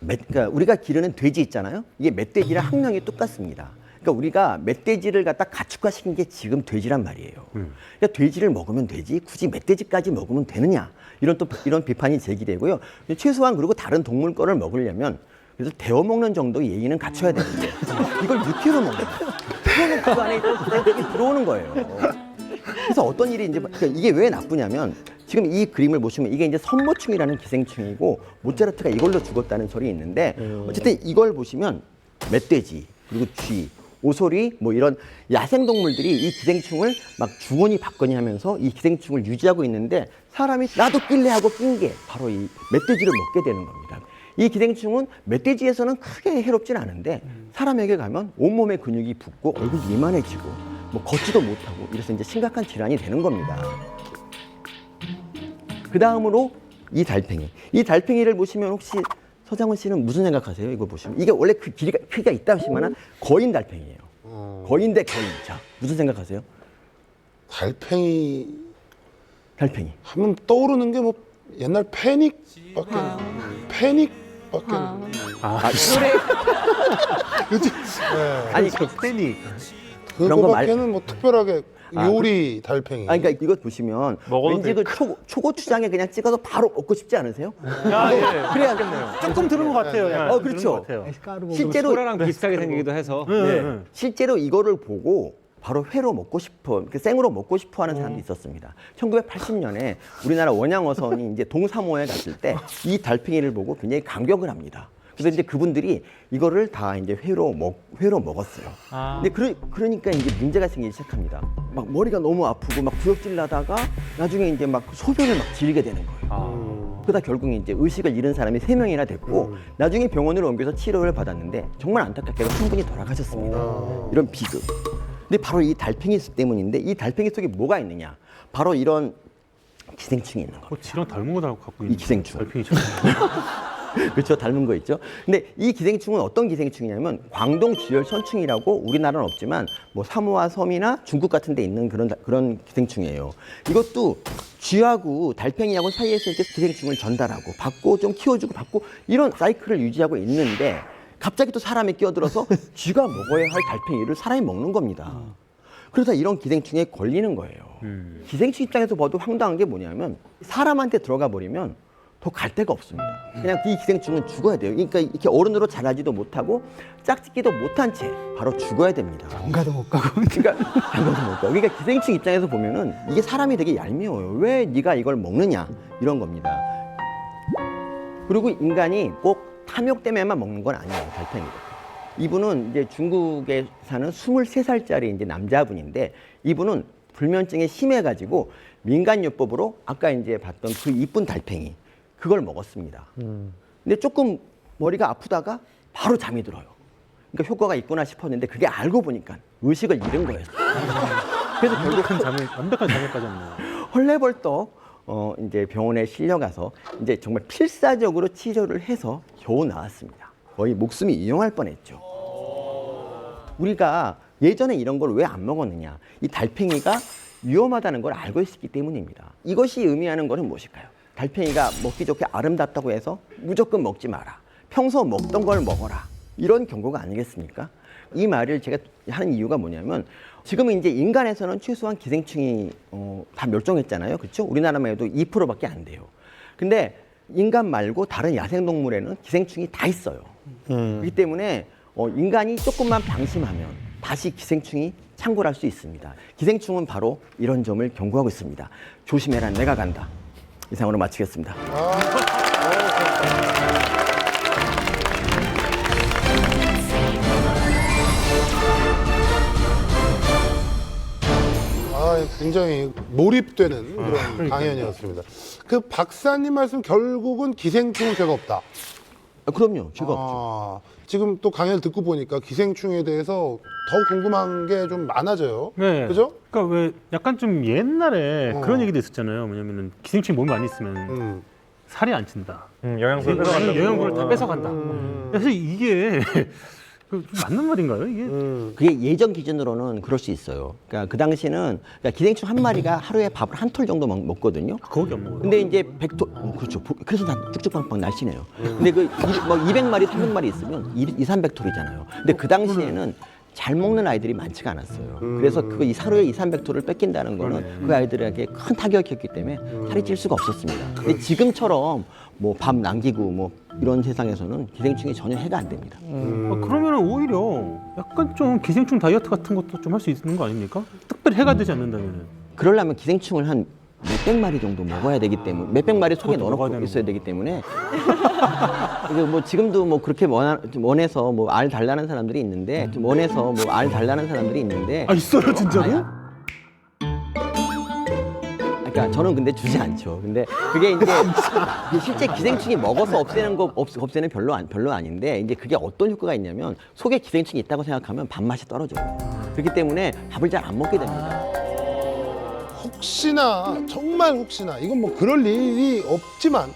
그러니까 우리가 기르는 돼지 있잖아요. 이게 멧돼지랑 학명이 똑같습니다. 그러니까 우리가 멧돼지를 갖다 가축화시킨 게 지금 돼지란 말이에요. 그러니까 돼지를 먹으면 되지 굳이 멧돼지까지 먹으면 되느냐 이런 비판이 제기되고요. 최소한 그리고 다른 동물 거를 먹으려면 그래서 데워 먹는 정도의 예의는 갖춰야 되는데 이걸 육회로 먹는 그러면 그 안에 또 들어오는 거예요. 그래서 어떤 일이 이제 그러니까 이게 왜 나쁘냐면 지금 이 그림을 보시면 이게 이제 선모충이라는 기생충이고 모차르트가 이걸로 죽었다는 설이 있는데 어쨌든 이걸 보시면 멧돼지 그리고 쥐, 오소리 뭐 이런 야생동물들이 이 기생충을 막 주거니 받거니 하면서 이 기생충을 유지하고 있는데 사람이 나도 낄래 하고 낀 게 바로 이 멧돼지를 먹게 되는 겁니다. 이 기생충은 멧돼지에서는 크게 해롭진 않은데 사람에게 가면 온몸에 근육이 붓고 얼굴이 이만해지고 뭐 걷지도 못하고 이래서 이제 심각한 질환이 되는 겁니다. 그 다음으로 이 달팽이. 이 달팽이를 보시면 혹시 서장훈 씨는 무슨 생각하세요? 이거 보시면 이게 원래 그 크기가 있다시만은 거인 달팽이에요. 거인 대 거인. 자, 무슨 생각하세요? 달팽이 하면 떠오르는 게 뭐 옛날 패닉밖에 그치? 네. 아니 그런 거 그거밖에는 뭐 특별하게 요리 달팽이. 그러니까 이거 보시면 왠지 그 초고추장에 그냥 찍어서 바로 먹고 싶지 않으세요? 그래야 조금 들은 것 같아요. 그렇죠. 실제로 소라랑 비슷하게 생기기도 해서 실제로 이거를 보고 바로 회로 먹고 싶어, 생으로 먹고 싶어 하는 사람도 있었습니다. 1980년에 우리나라 원양어선이 이제 동사무에 갔을 때 이 달팽이를 보고 굉장히 감격을 합니다. 그래서 이제 그분들이 이거를 다 이제 회로 먹었어요. 근데 그러니까 이제 문제가 생기기 시작합니다. 막 머리가 너무 아프고 막 구역질 나다가 나중에 이제 막 소변을 막 지르게 되는 거예요. 그러다 결국 이제 의식을 잃은 사람이 3명이나 됐고 나중에 병원으로 옮겨서 치료를 받았는데 정말 안타깝게도 한 분이 돌아가셨습니다. 이런 비극. 근데 바로 이 달팽이 때문인데 이 달팽이 속에 뭐가 있느냐? 바로 이런 기생충이 있는 겁니다. 지랑 닮은 거 갖고 있는 이 기생충. 달팽이처럼. 그렇죠. 닮은 거 있죠. 근데 이 기생충은 어떤 기생충이냐면 광동 쥐열선충이라고 우리나라는 없지만 뭐 사모아 섬이나 중국 같은 데 있는 그런 기생충이에요. 이것도 쥐하고 달팽이하고 사이에서 이렇게 기생충을 전달하고 받고 좀 키워주고 받고 이런 사이클을 유지하고 있는데 갑자기 또 사람이 끼어들어서 쥐가 먹어야 할 달팽이를 사람이 먹는 겁니다. 그래서 이런 기생충에 걸리는 거예요. 기생충 입장에서 봐도 황당한 게 뭐냐면 사람한테 들어가 버리면 더 갈 데가 없습니다. 그냥 이 기생충은 죽어야 돼요. 그러니까 이렇게 어른으로 자라지도 못하고 짝짓기도 못한 채 바로 죽어야 됩니다. 장가도 못 가고. 그러니까 기생충 입장에서 보면은 이게 사람이 되게 얄미워요. 왜 네가 이걸 먹느냐 이런 겁니다. 그리고 인간이 꼭 탐욕 때문에만 먹는 건 아니에요. 달팽이가. 이분은 이제 중국에 사는 23살짜리 이제 남자분인데 이분은 불면증에 심해가지고 민간요법으로 아까 이제 봤던 그 이쁜 달팽이 그걸 먹었습니다. 근데 조금 머리가 아프다가 바로 잠이 들어요. 그러니까 효과가 있구나 싶었는데 그게 알고 보니까 의식을 잃은 거예요. 그래서 결국 완벽한 자매까지 없네요. 헐레벌떡 이제 병원에 실려가서 이제 정말 필사적으로 치료를 해서 겨우 나왔습니다. 거의 목숨이 이용할 뻔했죠. 우리가 예전에 이런 걸 왜 안 먹었느냐? 이 달팽이가 위험하다는 걸 알고 있었기 때문입니다. 이것이 의미하는 것은 무엇일까요? 달팽이가 먹기 좋게 아름답다고 해서 무조건 먹지 마라. 평소 먹던 걸 먹어라. 이런 경고가 아니겠습니까? 이 말을 제가 하는 이유가 뭐냐면 지금은 이제 인간에서는 최소한 기생충이 다 멸종했잖아요. 그렇죠? 우리나라만 해도 2%밖에 안 돼요. 근데 인간 말고 다른 야생동물에는 기생충이 다 있어요. 그렇기 때문에 인간이 조금만 방심하면 다시 기생충이 창궐할 수 있습니다. 기생충은 바로 이런 점을 경고하고 있습니다. 조심해라, 내가 간다. 이상으로 마치겠습니다. 굉장히 몰입되는 그런 강연이었습니다. 그 박사님 말씀 결국은 기생충은 죄가 없다. 그럼요, 죄가 없죠. 지금 또 강연을 듣고 보니까 기생충에 대해서 더 궁금한 게 좀 많아져요. 네. 그죠? 그러니까 왜 약간 좀 옛날에 그런 얘기도 있었잖아요. 뭐냐면은 기생충이 몸에 많이 있으면 살이 안 찐다. 영양소를 뺏어간다. 영양분을 다 뺏어간다. 사실 이게 맞는 말인가요? 이게 그게 예전 기준으로는 그럴 수 있어요. 그러니까 그 당시에는 기생충 한 마리가 하루에 밥을 한 톨 정도 먹거든요. 거기 안 먹어요. 근데 이제 100톨, 그렇죠. 그래서 다 쭉쭉빵빵 날씬해요. 근데 그 200마리, 300마리 있으면 200~300톨이잖아요. 근데 그 당시에는 잘 먹는 아이들이 많지가 않았어요. 그래서 그거 하루에 200~300톨을 뺏긴다는 거는 그 아이들에게 큰 타격이었기 때문에 살이 찔 수가 없었습니다. 근데 지금처럼 뭐 밥 남기고 뭐 이런 세상에서는 기생충이 전혀 해가 안 됩니다. 그러면 오히려 약간 좀 기생충 다이어트 같은 것도 좀 할 수 있는 거 아닙니까? 특별히 해가 되지 않는다면. 그러려면 기생충을 한 몇백 마리 정도 먹어야 되기 때문에 몇백 마리 속에 그것도 먹어야 넣어놓고 되는 있어야 되기 때문에 이게 뭐 지금도 뭐 그렇게 좀 원해서 뭐 알 달라는 사람들이 있는데 좀 원해서 뭐 알 달라는 사람들이 있는데 있어요 진짜로? 그러니까 저는 근데 주지 않죠. 근데 그게 이제 실제 기생충이 먹어서 없애는 별로 아닌데 이제 그게 어떤 효과가 있냐면 속에 기생충이 있다고 생각하면 밥맛이 떨어져요. 그렇기 때문에 밥을 잘 안 먹게 됩니다. 혹시나 정말 혹시나 이건 뭐 그럴 일이 없지만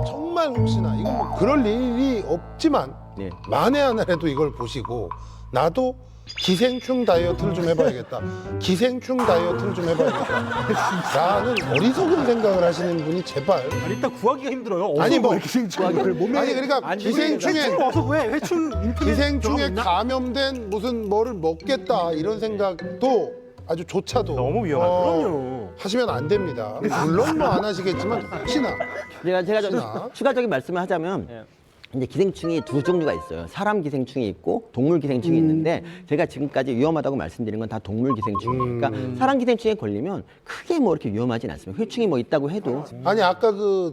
정말 혹시나 이건 뭐 그럴 일이 없지만 네. 만에 하나라도 이걸 보시고 나도 기생충 다이어트를 좀 해봐야겠다. 기생충 다이어트를 좀 해봐야겠다. 라는 어리석은 생각을 하시는 분이 제발. 아니, 일단 구하기가 힘들어요. 아니 뭐 기생충을 몸에 아니 그러니까 기생충에 어서 왜 회충 기생충에 감염된 무슨 뭐를 먹겠다 이런 생각도 아주 조차도 너무 위험하죠. 그럼요. 하시면 안 됩니다. 물론 뭐 안 하시겠지만 혹시나 제가 좀 혹시나. 추가적인 말씀을 하자면 이제 기생충이 두 종류가 있어요. 사람 기생충이 있고 동물 기생충이 있는데 제가 지금까지 위험하다고 말씀드린 건 다 동물 기생충이에요. 그러니까 사람 기생충에 걸리면 크게 뭐 이렇게 위험하진 않습니다. 회충이 뭐 있다고 해도 아니 아까 그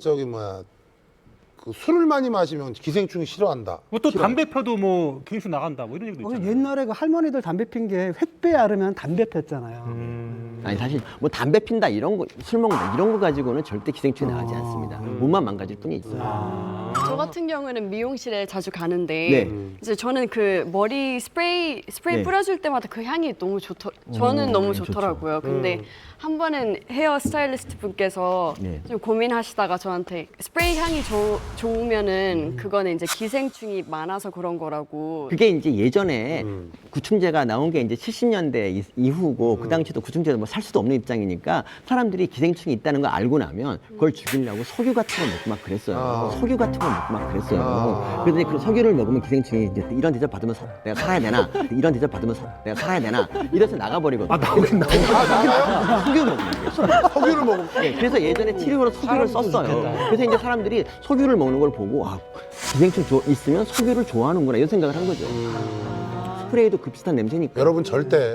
술을 많이 마시면 기생충이 싫어한다. 또 담배 펴도 뭐 기생충 나간다 뭐 이런 얘기도 있잖아요. 옛날에 그 할머니들 담배 핀 게 횃배 앓으면 담배 폈잖아요. 아니 사실 뭐 담배 핀다 이런 거 술 먹는다 이런 거 가지고는 절대 기생충이 나가지 않습니다. 몸만 망가질 뿐이 있어요. 저 같은 경우는 미용실에 자주 가는데 네. 이제 저는 그 머리 스프레이 네. 뿌려줄 때마다 그 향이 너무 저는 너무 좋죠. 좋더라고요. 근데 한 번은 헤어 스타일리스트 분께서 네. 좀 고민하시다가 저한테 스프레이 향이 좋으면은 그거는 이제 기생충이 많아서 그런 거라고. 그게 이제 예전에 구충제가 나온 게 이제 70년대 이후고 그 당시도 구충제도 뭐 살 수도 없는 입장이니까 사람들이 기생충이 있다는 걸 알고 나면 그걸 죽이려고 석유 같은 거 먹고 막 그랬어요. 석유 같은 거 먹고 막 그랬어요. 그래서 이제 그 석유를 먹으면 기생충이 이제 이런 대접 받으면 내가 살아야 되나? 이런 대접 받으면 내가 살아야 되나? 이래서 나가버리거든요. 나가요? 석유 먹으면 석유를 먹으면 네, 그래서 예전에 치료로 석유를 썼어요. 그래서 이제 사람들이 석유를 먹는 걸 보고 기생충 있으면 석유를 좋아하는구나 이런 생각을 한 거죠. 스프레이도 그 비슷한 냄새니까. 여러분 절대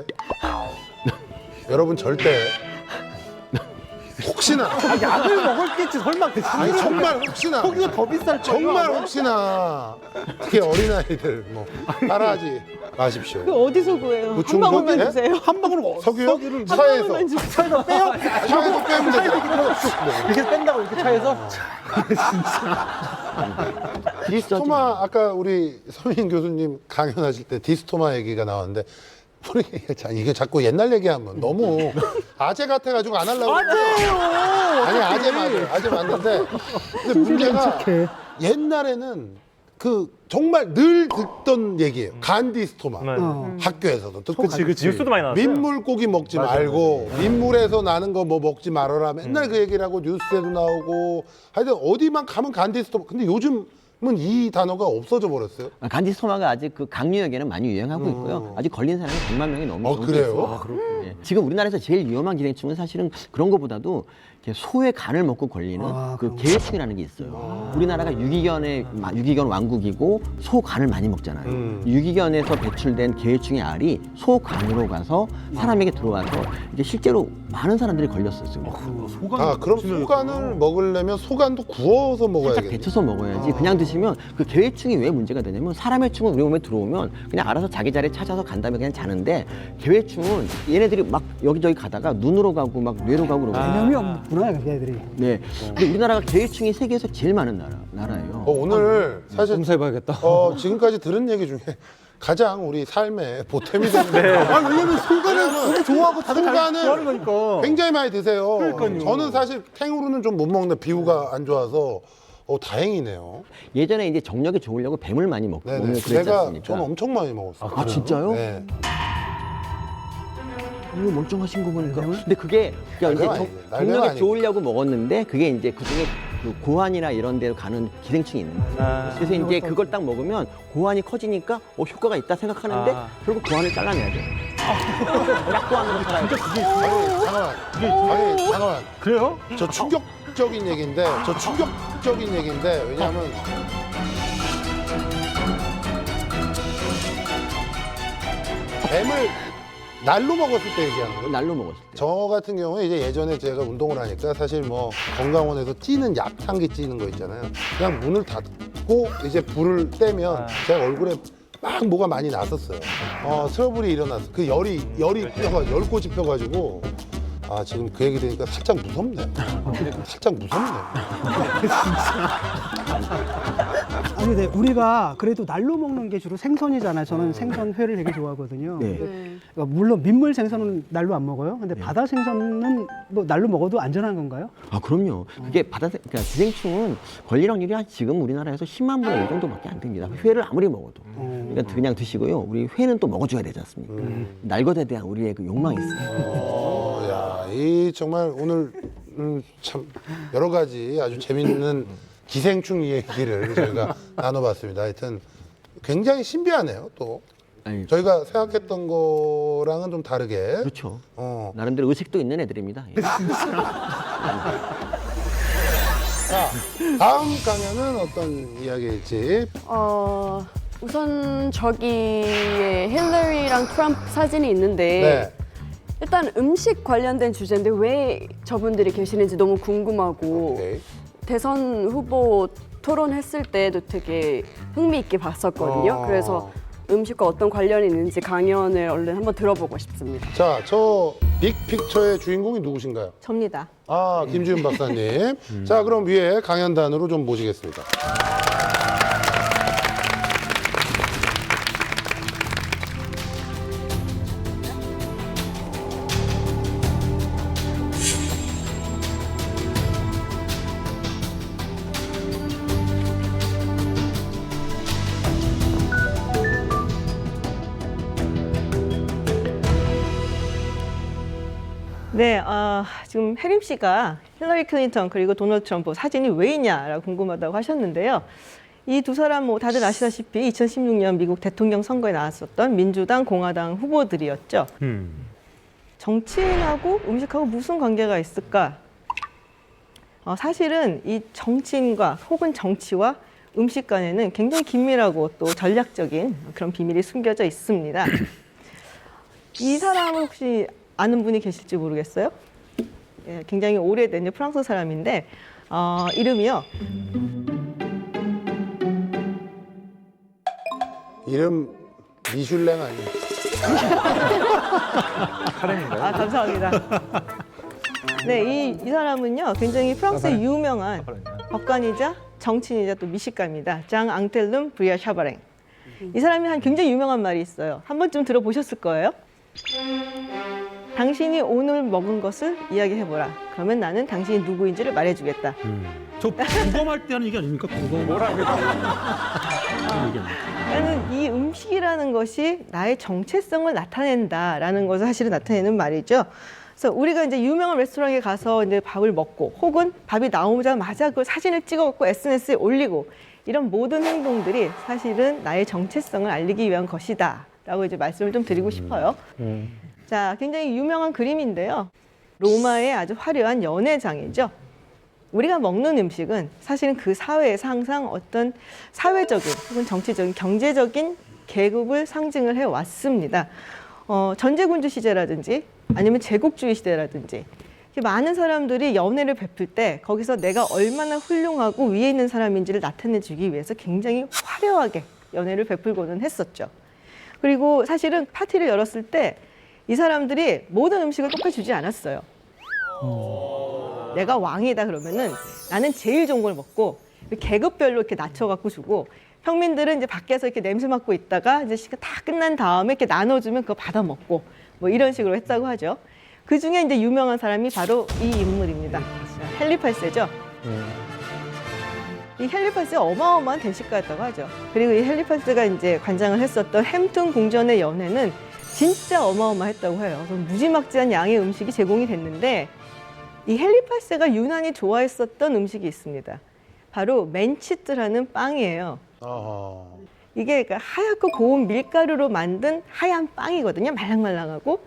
혹시나 약을 먹었겠지 설마 아니 정말 혹시나 석유가 더 비쌀 정말 혹시나 특히 어린아이들 뭐 따라하지 마십시오. 어디서 구해요? 구충 한 방울만 네? 주세요. 한 방울 석유요? 차에서 차에서 빼요. 차에서 빼면 되죠. 이렇게 뺀다고 이렇게 차에서 디스토마 아까 우리 서민 교수님 강연하실 때 디스토마 얘기가 나왔는데 우리 자, 이게 자꾸 옛날 얘기하면 너무 아재 같아가지고 안 하려고. 아니 아재 맞아요. 아재 맞는데 근데 문제가 착해. 옛날에는 그 정말 늘 듣던 얘기예요. 간디 스토마. 맞아요. 어. 학교에서도 듣고 그치. 뉴스도 많이 나왔어요. 민물고기 먹지 말고 민물에서 나는 거 뭐 먹지 말아라. 맨날 그 얘기를 하고 뉴스에도 나오고 하여튼 어디만 가면 간디 스토마. 근데 요즘은 이 단어가 없어져 버렸어요. 간디스토마가 아직 그 강유역에는 많이 유행하고 있고요. 아직 걸린 사람이 100만 명이 넘게 그래요? 있어요. 예. 지금 우리나라에서 제일 위험한 기생충은 사실은 그런 것보다도 이렇게 소의 간을 먹고 걸리는 그 개회충이라는 게 있어요. 우리나라가 유기견 왕국이고 소 간을 많이 먹잖아요. 유기견에서 배출된 개회충의 알이 소 간으로 가서 사람에게 들어와서 이게 실제로 많은 사람들이 걸렸었어요. 아 그럼 소간을 먹으려면 소간도 구워서 살짝 먹어야겠네. 데쳐서 먹어야지. 그냥 드시면 그 개회충이 왜 문제가 되냐면 사람의 충은 우리 몸에 들어오면 그냥 알아서 자기 자리에 찾아서 간 다음에 그냥 자는데 개회충은 얘네들이 막 여기저기 가다가 눈으로 가고 막 뇌로 가고 그러고. 개념이 없구나 얘들이. 네. 근데 우리나라가 개회충이 세계에서 제일 많은 나라예요. 오늘 사실 검사해봐야겠다. 지금까지 들은 얘기 중에 가장 우리 삶에 보탬이 되는 아, 왜냐면 소간을 너무 좋아하고 다들 좋아하는 거니까. 굉장히 많이 드세요. 그러니까요. 저는 사실 탱으로는 좀 못 먹는데 비후가 안 좋아서 다행이네요. 예전에 이제 정력이 좋으려고 뱀을 많이 먹고 네네. 그랬지 제가 않습니까? 저는 엄청 많이 먹었어요. 아, 진짜요? 네. 이거 멀쩡하신 거 보니까. 근데 그게 그러니까 날개가 이제 아니에요. 날개가 정력이 아니고. 좋으려고 먹었는데 그게 이제 그중에 그 고환이나 이런 데로 가는 기생충이 있는 거예요. 아. 그래서 이제 그걸 딱 먹으면 고환이 커지니까 효과가 있다 생각하는데 아. 결국 고환을 잘라내야 돼요. 약고환으로 살아야 돼요. 잠깐만. 그래요? 저 충격적인 얘기인데, 왜냐하면 뱀을 날로 먹었을 때 얘기하는 거예요. 날로 먹었을 때. 저 같은 경우에 이제 예전에 제가 운동을 하니까 사실 뭐 건강원에서 찌는 약탕기 찌는 거 있잖아요. 그냥 문을 닫고 이제 불을 떼면 제 얼굴에 막 뭐가 많이 났었어요. 트러블이 일어났어. 그 열이 열꽃이 펴가지고 지금 그 얘기 들으니까 살짝 무섭네. 살짝 무섭네. 아니 근데 우리가 그래도 날로 먹는 게 주로 생선이잖아요. 저는 생선회를 되게 좋아하거든요. 네. 그러니까 물론 민물 생선은 날로 안 먹어요. 근데 바다 생선은 뭐 날로 먹어도 안전한 건가요? 아 그럼요. 그게 그러니까 기생충은 걸릴 확률이 한 지금 우리나라에서 10만 분의 1 정도밖에 안 됩니다. 회를 아무리 먹어도. 그러니까 그냥 드시고요. 우리 회는 또 먹어줘야 되지 않습니까? 날 것에 대한 우리의 그 욕망이 있어요. 이 정말 오늘 참 여러 가지 아주 재밌는 기생충 얘기를 저희가 나눠봤습니다. 하여튼 굉장히 신비하네요. 또 아니, 저희가 생각했던 거랑은 좀 다르게. 그렇죠. 어. 나름대로 의식도 있는 애들입니다. 예. 자, 다음 강연은 어떤 이야기일지. 우선 저기에 힐러리랑 트럼프 사진이 있는데 네. 일단 음식 관련된 주제인데 왜 저분들이 계시는지 너무 궁금하고 오케이. 대선 후보 토론했을 때도 되게 흥미있게 봤었거든요. 그래서 음식과 어떤 관련이 있는지 강연을 얼른 한번 들어보고 싶습니다. 자, 저 빅픽처의 주인공이 누구신가요? 접니다. 김지훈 박사님. 자, 그럼 위에 강연단으로 좀 모시겠습니다. 네, 지금 해림 씨가 힐러리 클린턴 그리고 도널드 트럼프 사진이 왜 있냐라고 궁금하다고 하셨는데요. 이 두 사람 뭐 다들 아시다시피 2016년 미국 대통령 선거에 나왔었던 민주당, 공화당 후보들이었죠. 정치인하고 음식하고 무슨 관계가 있을까? 사실은 이 정치인과 혹은 정치와 음식 간에는 굉장히 긴밀하고 또 전략적인 그런 비밀이 숨겨져 있습니다. 이 사람은 혹시 아는 분이 계실지 모르겠어요. 예, 굉장히 오래된 프랑스 사람인데 이름이요. 이름 미슐랭 아니에요? 아, 감사합니다. 네, 이 사람은요, 굉장히 프랑스의 유명한 법관이자 정치인이자 또 미식가입니다. 장 앙텔름 브리아 샤바랭. 이 사람이 한 굉장히 유명한 말이 있어요. 한 번쯤 들어보셨을 거예요. 당신이 오늘 먹은 것을 이야기해보라. 그러면 나는 당신이 누구인지를 말해주겠다. 저 부검할 때 하는 얘기 아닙니까? 부검. 뭐라고 얘기 아닙니까? 그러니까는 이 음식이라는 것이 나의 정체성을 나타낸다라는 것을 사실은 나타내는 말이죠. 그래서 우리가 이제 유명한 레스토랑에 가서 이제 밥을 먹고 혹은 밥이 나오자마자 그 사진을 찍어갖고 SNS에 올리고 이런 모든 행동들이 사실은 나의 정체성을 알리기 위한 것이다라고 이제 말씀을 좀 드리고 싶어요. 자, 굉장히 유명한 그림인데요. 로마의 아주 화려한 연회장이죠. 우리가 먹는 음식은 사실은 그 사회에서 항상 어떤 사회적인 혹은 정치적인 경제적인 계급을 상징을 해왔습니다. 전제군주 시대라든지 아니면 제국주의 시대라든지 많은 사람들이 연회를 베풀 때 거기서 내가 얼마나 훌륭하고 위에 있는 사람인지를 나타내주기 위해서 굉장히 화려하게 연회를 베풀고는 했었죠. 그리고 사실은 파티를 열었을 때 이 사람들이 모든 음식을 똑같이 주지 않았어요. 내가 왕이다 그러면은 나는 제일 좋은 걸 먹고 계급별로 이렇게 낮춰갖고 주고 평민들은 이제 밖에서 이렇게 냄새 맡고 있다가 이제 시간 다 끝난 다음에 이렇게 나눠주면 그거 받아 먹고 뭐 이런 식으로 했다고 하죠. 그 중에 이제 유명한 사람이 바로 이 인물입니다. 헬리팔세죠. 이 헬리팔세가 어마어마한 대식가였다고 하죠. 그리고 이 헬리팔세가 이제 관장을 했었던 햄튼 궁전의 연회는 진짜 어마어마했다고 해요. 무지막지한 양의 음식이 제공이 됐는데 이 헬리팔세가 유난히 좋아했었던 음식이 있습니다. 바로 맨치트라는 빵이에요. 아하. 이게 그러니까 하얗고 고운 밀가루로 만든 하얀 빵이거든요. 말랑말랑하고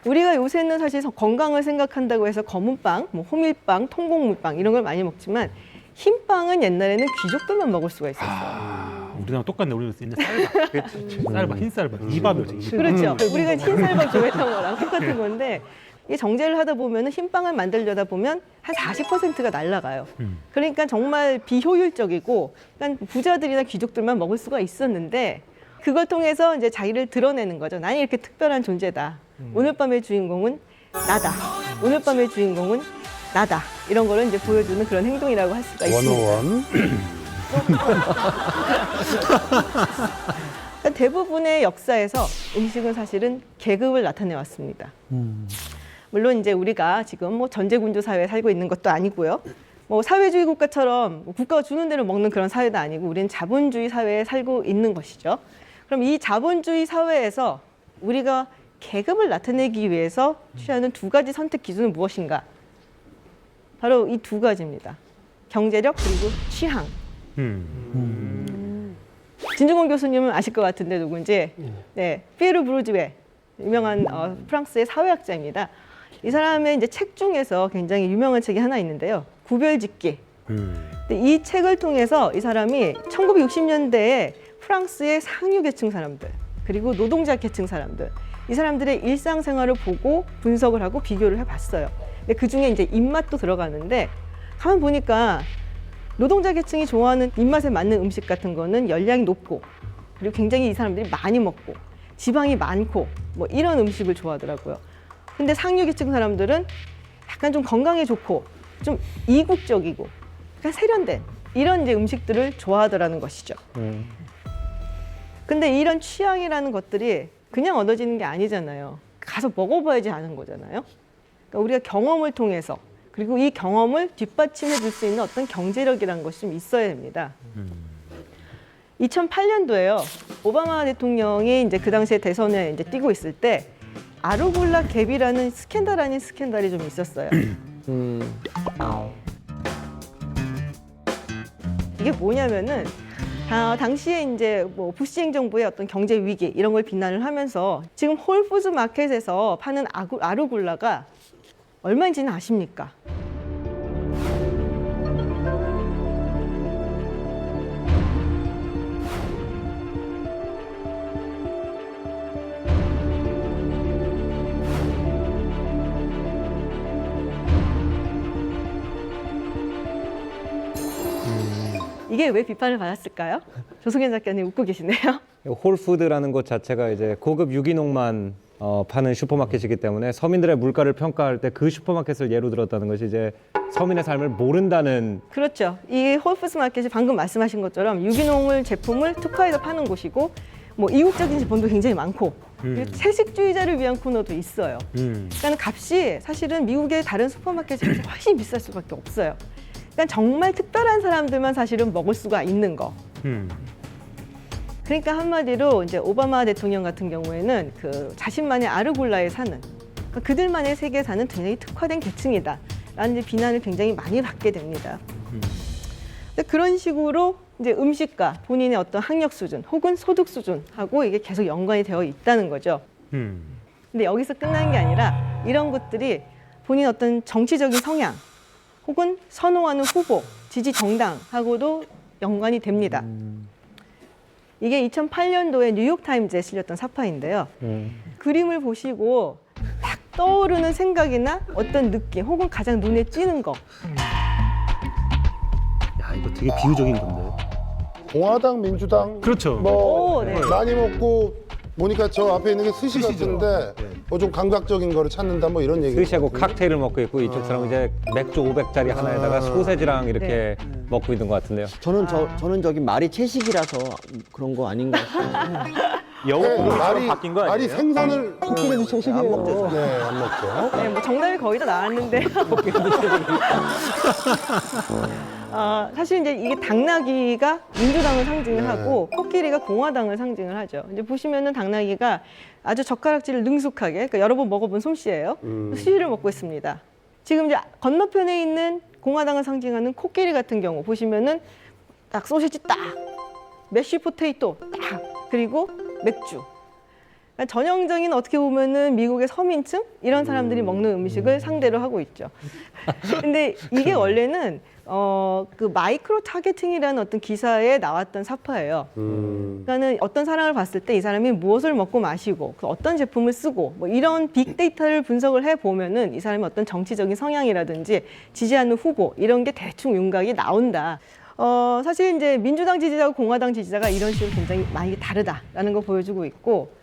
우리가 요새는 사실 건강을 생각한다고 해서 검은 빵, 뭐 호밀빵, 통곡물빵 이런 걸 많이 먹지만 흰 빵은 옛날에는 귀족들만 먹을 수가 있었어요. 우리나라 똑같네. 우리는 옛날 쌀밥, 쌀밥, 흰 쌀밥, 이밥이었지. 그렇죠. 우리가 흰쌀밥 좋아했던 거랑 똑같은 건데 이 정제를 하다 보면 흰 빵을 만들려다 보면 한 40%가 날아가요. 그러니까 정말 비효율적이고 그러니까 부자들이나 귀족들만 먹을 수가 있었는데 그걸 통해서 이제 자기를 드러내는 거죠. 나는 이렇게 특별한 존재다. 오늘 밤의 주인공은 나다. 오늘 밤의 주인공은 나다. 이런 거를 이제 보여주는 그런 행동이라고 할 수가 있습니다. 원어원. 그러니까 대부분의 역사에서 음식은 사실은 계급을 나타내 왔습니다. 물론 이제 우리가 지금 뭐 전제군주 사회에 살고 있는 것도 아니고요. 뭐 사회주의 국가처럼 국가가 주는 대로 먹는 그런 사회도 아니고 우리는 자본주의 사회에 살고 있는 것이죠. 그럼 이 자본주의 사회에서 우리가 계급을 나타내기 위해서 취하는 두 가지 선택 기준은 무엇인가? 바로 이 두 가지입니다. 경제력 그리고 취향. 진중권 교수님은 아실 것 같은데 누군지. 네, 피에르 브루즈웨 유명한 프랑스의 사회학자입니다. 이 사람의 이제 책 중에서 굉장히 유명한 책이 하나 있는데요. 구별짓기. 근데 이 책을 통해서 이 사람이 1960년대에 프랑스의 상류 계층 사람들 그리고 노동자 계층 사람들 이 사람들의 일상생활을 보고 분석을 하고 비교를 해봤어요. 근데 그 중에 이제 입맛도 들어가는데 가만 보니까 노동자 계층이 좋아하는 입맛에 맞는 음식 같은 거는 열량이 높고 그리고 굉장히 이 사람들이 많이 먹고 지방이 많고 뭐 이런 음식을 좋아하더라고요. 근데 상류 계층 사람들은 약간 좀 건강에 좋고 좀 이국적이고 그러니까 세련된 이런 이제 음식들을 좋아하더라는 것이죠. 근데 이런 취향이라는 것들이 그냥 얻어지는 게 아니잖아요. 가서 먹어봐야지 아는 거잖아요. 그러니까 우리가 경험을 통해서 그리고 이 경험을 뒷받침해 줄 수 있는 어떤 경제력이라는 것이 좀 있어야 됩니다. 2008년도에요. 오바마 대통령이 이제 그 당시에 대선에 이제 뛰고 있을 때 아루굴라 갭이라는 스캔들 아닌 스캔들이 좀 있었어요. 이게 뭐냐면은 당시에 이제 뭐 부시 행정부의 어떤 경제 위기 이런 걸 비난을 하면서 지금 홀푸드 마켓에서 파는 아루굴라가 얼마인지는 아십니까? 이게 왜 비판을 받았을까요? 조승현 작가님 웃고 계시네요. 홀푸드라는 곳 자체가 이제 고급 유기농만 파는 슈퍼마켓이기 때문에 서민들의 물가를 평가할 때 그 슈퍼마켓을 예로 들었다는 것이 이제 서민의 삶을 모른다는. 그렇죠. 이 홀푸드 마켓이 방금 말씀하신 것처럼 유기농을 제품을 특화해서 파는 곳이고 뭐 이국적인 제품도 굉장히 많고 그리고 채식주의자를 위한 코너도 있어요. 그러니까 값이 사실은 미국의 다른 슈퍼마켓에 비해서 훨씬 비쌀 수밖에 없어요. 그러니까 정말 특별한 사람들만 사실은 먹을 수가 있는 거. 그러니까 한마디로 이제 오바마 대통령 같은 경우에는 그 자신만의 아르골라에 사는 그러니까 그들만의 세계에 사는 굉장히 특화된 계층이다라는 이제 비난을 굉장히 많이 받게 됩니다. 근데 그런 식으로 이제 음식과 본인의 어떤 학력 수준 혹은 소득 수준하고 이게 계속 연관이 되어 있다는 거죠. 근데 여기서 끝나는 게 아니라 이런 것들이 본인 어떤 정치적인 성향 혹은 선호하는 후보, 지지 정당하고도 연관이 됩니다. 이게 2008년도에 뉴욕타임즈에 실렸던 사파인데요. 그림을 보시고 딱 떠오르는 생각이나 어떤 느낌 혹은 가장 눈에 띄는 거. 야, 이거 되게 비유적인 건데. 공화당, 민주당 그렇죠. 뭐 오, 네. 많이 먹고 보니까 저 앞에 있는 게 스시 같은데 뭐 좀 감각적인 거를 찾는다 뭐 이런 얘기. 스시하고 칵테일을 먹고 있고 이쪽 사람은 이제 맥주 500짜리 하나에다가 소세지랑 이렇게 먹고 있는 것 같은데요. 저는 저기 말이 채식이라서 그런 거 아닌가 싶어요. 영어로 바뀐 거 말이 아니에요? 생선을 코끼리도 채식이에요. 안 먹죠. 네, 안 먹죠. 네, 뭐 정답이 거의 다 나왔는데요. 사실 이제 이게 당나귀가 민주당을 상징을 하고 코끼리가 공화당을 상징을 하죠. 이제 보시면은 당나귀가 아주 젓가락질을 능숙하게, 그러니까 여러 번 먹어본 솜씨예요. 수시를 먹고 있습니다. 지금 이제 건너편에 있는 공화당을 상징하는 코끼리 같은 경우 보시면은 딱 소시지 딱, 메쉬 포테이토 딱, 그리고 맥주. 그러니까 전형적인 어떻게 보면은 미국의 서민층 이런 사람들이 먹는 음식을 상대로 하고 있죠. 근데 이게 원래는 그 마이크로 타겟팅이라는 어떤 기사에 나왔던 사파예요. 그러니까는 어떤 사람을 봤을 때 이 사람이 무엇을 먹고 마시고 어떤 제품을 쓰고 뭐 이런 빅데이터를 분석을 해 보면은 이 사람의 어떤 정치적인 성향이라든지 지지하는 후보 이런 게 대충 윤곽이 나온다. 사실 이제 민주당 지지자와 공화당 지지자가 이런 식으로 굉장히 많이 다르다라는 걸 보여주고 있고.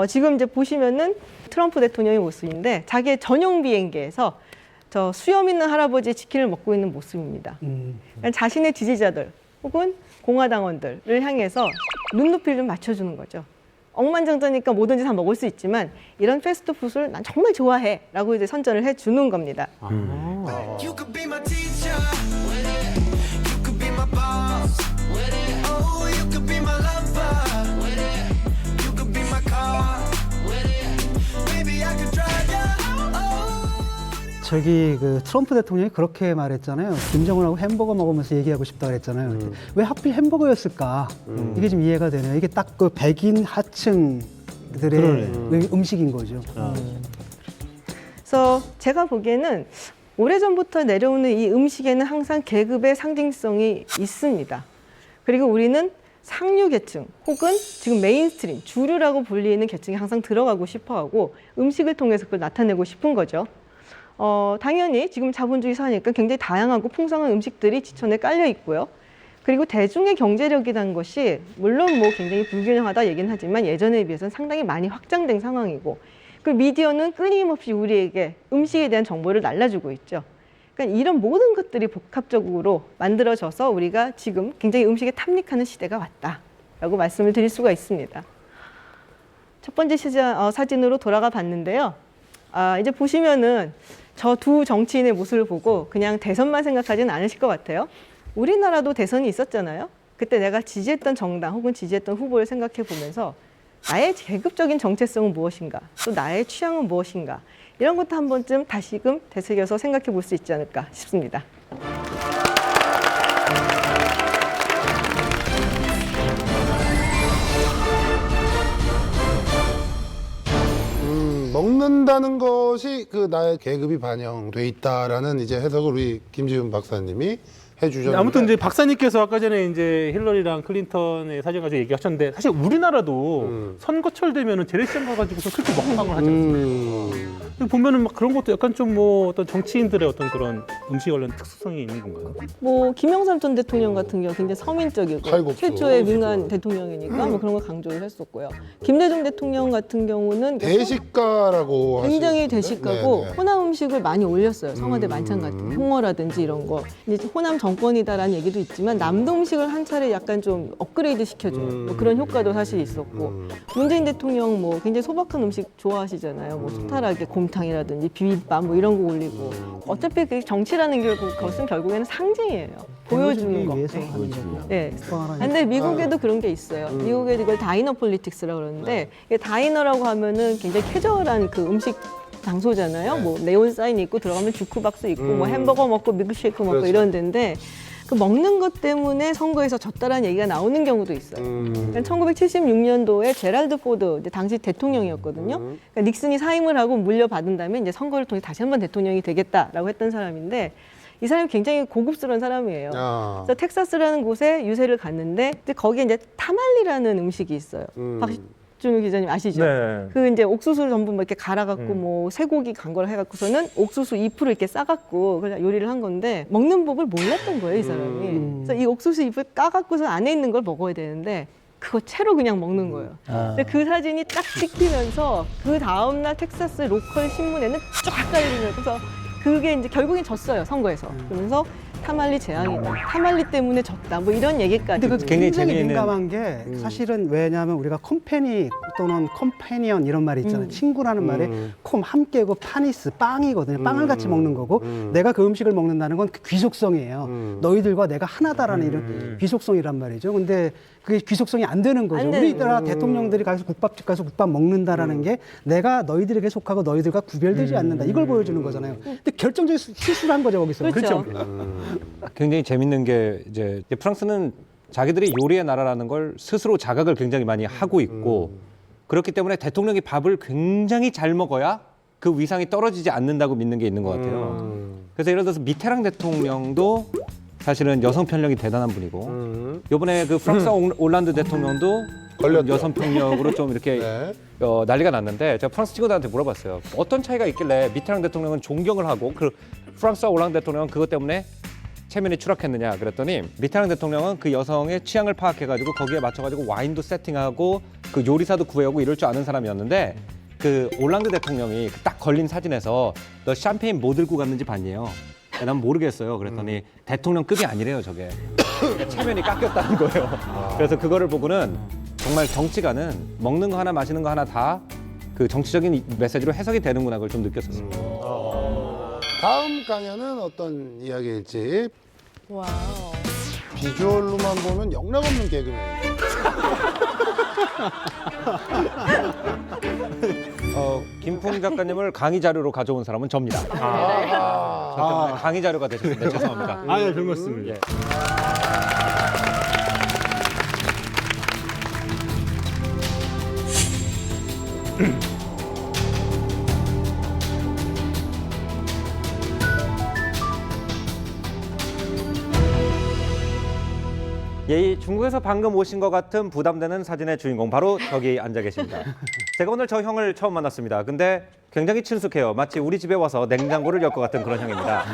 지금 이제 보시면은 트럼프 대통령의 모습인데 자기의 전용 비행기에서 저 수염 있는 할아버지의 치킨을 먹고 있는 모습입니다. 그러니까 자신의 지지자들 혹은 공화당원들을 향해서 눈높이를 좀 맞춰주는 거죠. 억만장자니까 뭐든지 다 먹을 수 있지만 이런 패스트푸드를 난 정말 좋아해 라고 이제 선전을 해주는 겁니다. You could be my teacher, you could be my boss, oh, you could be my lover, you could be my car, baby I could drive you. 저기 그 트럼프 대통령이 그렇게 말했잖아요. 김정은하고 햄버거 먹으면서 얘기하고 싶다 그랬잖아요. 왜 하필 햄버거였을까? 이게 좀 이해가 되네요. 이게 딱 그 백인 하층들의 음식인 거죠. 그래서 제가 보기에는 오래전부터 내려오는 이 음식에는 항상 계급의 상징성이 있습니다. 그리고 우리는 상류 계층 혹은 지금 메인스트림, 주류라고 불리는 계층이 항상 들어가고 싶어하고 음식을 통해서 그걸 나타내고 싶은 거죠. 당연히 지금 자본주의 사회니까 굉장히 다양하고 풍성한 음식들이 지천에 깔려 있고요. 그리고 대중의 경제력이라는 것이 물론 뭐 굉장히 불균형하다 얘기는 하지만 예전에 비해서는 상당히 많이 확장된 상황이고 그 미디어는 끊임없이 우리에게 음식에 대한 정보를 날라주고 있죠. 그러니까 이런 모든 것들이 복합적으로 만들어져서 우리가 지금 굉장히 음식에 탐닉하는 시대가 왔다라고 말씀을 드릴 수가 있습니다. 첫 번째 사진으로 돌아가 봤는데요. 이제 보시면은 저 두 정치인의 모습을 보고 그냥 대선만 생각하지는 않으실 것 같아요. 우리나라도 대선이 있었잖아요. 그때 내가 지지했던 정당 혹은 지지했던 후보를 생각해 보면서 나의 계급적인 정체성은 무엇인가, 또 나의 취향은 무엇인가 이런 것도 한 번쯤 다시금 되새겨서 생각해 볼 수 있지 않을까 싶습니다. 먹는다는 것이 그 나의 계급이 반영돼 있다라는 이제 해석을 우리 김지훈 박사님이 해주셨는데 아무튼 이제 박사님께서 아까 전에 이제 힐러리랑 클린턴의 사진 가지고 얘기하셨는데 사실 우리나라도 선거철 되면은 재래시장 가가지고서 그렇게 먹방을 하지 않습니까? 보면은 막 그런 것도 약간 좀 뭐 어떤 정치인들의 어떤 그런 음식 관련 특수성이 있는 건가요? 뭐 김영삼 전 대통령 같은 경우 굉장히 서민적이고 칼국수. 최초의 민간 대통령이니까 뭐 그런 걸 강조를 했었고요. 김대중 대통령 같은 경우는 대식가라고 굉장히 하시는데? 대식가고 네네. 호남 음식을 많이 올렸어요. 청와대 만찬 같은 홍어라든지 이런 거. 이제 호남 정권이다라는 얘기도 있지만 남도 음식을 한 차례 약간 좀 업그레이드 시켜줘요. 뭐 그런 효과도 사실 있었고 문재인 대통령 뭐 굉장히 소박한 음식 좋아하시잖아요. 뭐 소탈하게 곰탕이라든지 비빔밥 뭐 이런 거 올리고 어차피 그 정치라는 것은 결국에는 상징이에요. 보여주는 거. 위해서 네. 하는 거고. 네. 소화하는 근데 미국에도 그런 게 있어요. 미국에 이걸 다이너 폴리틱스라고 그러는데 이게 다이너라고 하면은 굉장히 캐주얼한 그 음식 장소잖아요. 뭐 네온 사인이 있고 들어가면 주크박스 있고 뭐 햄버거 먹고 밀크쉐이크 먹고 그렇죠. 이런 데인데 그 먹는 것 때문에 선거에서 졌다라는 얘기가 나오는 경우도 있어요. 1976년도에 제랄드 포드 이제 당시 대통령이었거든요. 그러니까 닉슨이 사임을 하고 물려받은 다음에 이제 선거를 통해 다시 한번 대통령이 되겠다라고 했던 사람인데 이 사람이 굉장히 고급스러운 사람이에요. 아. 그래서 텍사스라는 곳에 유세를 갔는데 이제 거기에 이제 타말리라는 음식이 있어요. 박준우 기자님 아시죠? 네. 그 이제 옥수수를 전부 막 이렇게 갈아갖고 뭐 쇠고기 간 걸 해갖고서는 옥수수 잎을 이렇게 싸갖고 그냥 요리를 한 건데 먹는 법을 몰랐던 거예요, 이 사람이. 그래서 이 옥수수 잎을 까갖고서 안에 있는 걸 먹어야 되는데 그거 채로 그냥 먹는 거예요. 근데 그 사진이 딱 찍히면서 그 다음날 텍사스 로컬 신문에는 쫙 깔리면서 그래서 그게 이제 결국엔 졌어요, 선거에서. 그러면서 타말리 재앙이다. 타말리 때문에 졌다. 뭐 이런 얘기까지. 근데 그 굉장히 굉장히 재미있는- 민감한 게 사실은 왜냐하면 우리가 컴패니 또는 컴패니언 이런 말이 있잖아요. 친구라는 말에 콤 함께고 파니스 빵이거든요. 빵을 같이 먹는 거고 내가 그 음식을 먹는다는 건 그 귀속성이에요. 너희들과 내가 하나다라는 이런 귀속성이란 말이죠. 근데 그게 귀속성이 안 되는 거죠. 안 되는 우리나라 대통령들이 가서 국밥집 가서 국밥 먹는다라는 게 내가 너희들에게 속하고 너희들과 구별되지 않는다. 이걸 보여주는 거잖아요. 근데 결정적인 실수를 한 거죠, 거기서. 그렇죠. 굉장히 재밌는 게 이제 프랑스는 자기들이 요리의 나라라는 걸 스스로 자각을 굉장히 많이 하고 있고 그렇기 때문에 대통령이 밥을 굉장히 잘 먹어야 그 위상이 떨어지지 않는다고 믿는 게 있는 것 같아요. 그래서 예를 들어서 미테랑 대통령도 사실은 여성 편력이 대단한 분이고 이번에 그 프랑스 올란드 대통령도 걸렸죠. 여성 편력으로 좀 이렇게 네. 난리가 났는데 제가 프랑스 친구들한테 물어봤어요. 어떤 차이가 있길래 미테랑 대통령은 존경을 하고 그 프랑스와 올랑드 대통령은 그것 때문에 체면이 추락했느냐 그랬더니 미테랑 대통령은 그 여성의 취향을 파악해가지고 거기에 맞춰가지고 와인도 세팅하고 그 요리사도 구해오고 이럴 줄 아는 사람이었는데 그 올랑드 대통령이 딱 걸린 사진에서 너 샴페인 뭐 들고 갔는지 봤니요? 난 모르겠어요. 그랬더니 대통령급이 아니래요 저게. 체면이 깎였다는 거예요. 그래서 그거를 보고는 정말 정치가는 먹는 거 하나 마시는 거 하나 다 그 정치적인 메시지로 해석이 되는구나 그걸 좀 느꼈었습니다. 다음 강연은 어떤 이야기일지 와우. 비주얼로만 보면 영락 없는 개그맨. 김풍 작가님을 강의 자료로 가져온 사람은 접니다. 저 때문에 강의 자료가 되셨습니다. 죄송합니다. 아예 별 말씀을. 예. 예, 이 중국에서 방금 오신 것 같은 부담되는 사진의 주인공 바로 저기 앉아 계십니다. 제가 오늘 저 형을 처음 만났습니다. 근데 굉장히 친숙해요. 마치 우리 집에 와서 냉장고를 열 것 같은 그런 형입니다.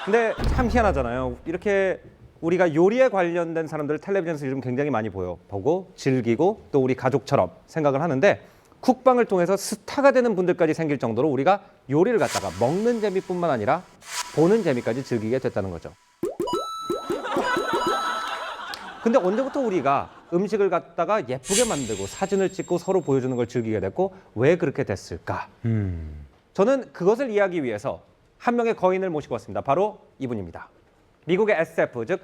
근데 참 희한하잖아요. 이렇게 우리가 요리에 관련된 사람들 텔레비전에서 요즘 굉장히 많이 보고 즐기고 또 우리 가족처럼 생각을 하는데 쿡방을 통해서 스타가 되는 분들까지 생길 정도로 우리가 요리를 갖다가 먹는 재미뿐만 아니라 보는 재미까지 즐기게 됐다는 거죠. 근데 언제부터 우리가 음식을 갖다가 예쁘게 만들고 사진을 찍고 서로 보여주는 걸 즐기게 됐고 왜 그렇게 됐을까? 저는 그것을 이해하기 위해서 한 명의 거인을 모시고 왔습니다. 바로 이분입니다. 미국의 SF, 즉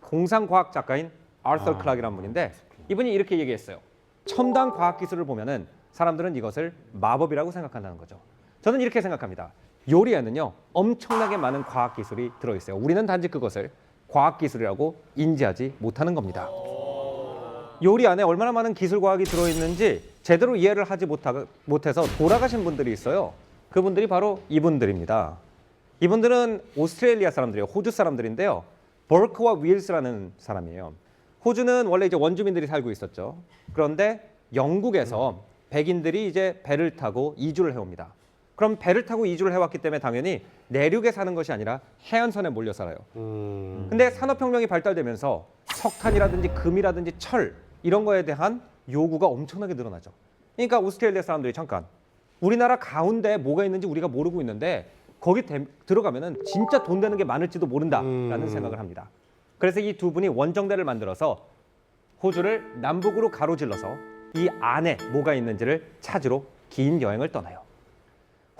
공상과학 작가인 아서 클락이라는 분인데 이분이 이렇게 얘기했어요. 첨단 과학기술을 보면은 사람들은 이것을 마법이라고 생각한다는 거죠. 저는 이렇게 생각합니다. 요리에는요 엄청나게 많은 과학기술이 들어있어요. 우리는 단지 그것을 과학기술이라고 인지하지 못하는 겁니다. 요리 안에 얼마나 많은 기술과학이 들어있는지 제대로 이해를 하지 못해서 돌아가신 분들이 있어요. 그분들이 바로 이분들입니다. 이분들은 오스트레일리아 사람들이에요. 호주 사람들인데요. 버크와 윌스라는 사람이에요. 호주는 원래 이제 원주민들이 살고 있었죠. 그런데 영국에서 백인들이 이제 배를 타고 이주를 해옵니다. 그럼 배를 타고 이주를 해왔기 때문에 당연히 내륙에 사는 것이 아니라 해안선에 몰려 살아요. 근데 산업혁명이 발달되면서 석탄이라든지 금이라든지 철 이런 거에 대한 요구가 엄청나게 늘어나죠. 그러니까 오스트레일리아 사람들이 잠깐 우리나라 가운데 뭐가 있는지 우리가 모르고 있는데 거기 들어가면은 진짜 돈 되는 게 많을지도 모른다라는 생각을 합니다. 그래서 이 두 분이 원정대를 만들어서 호주를 남북으로 가로질러서 이 안에 뭐가 있는지를 찾으러 긴 여행을 떠나요.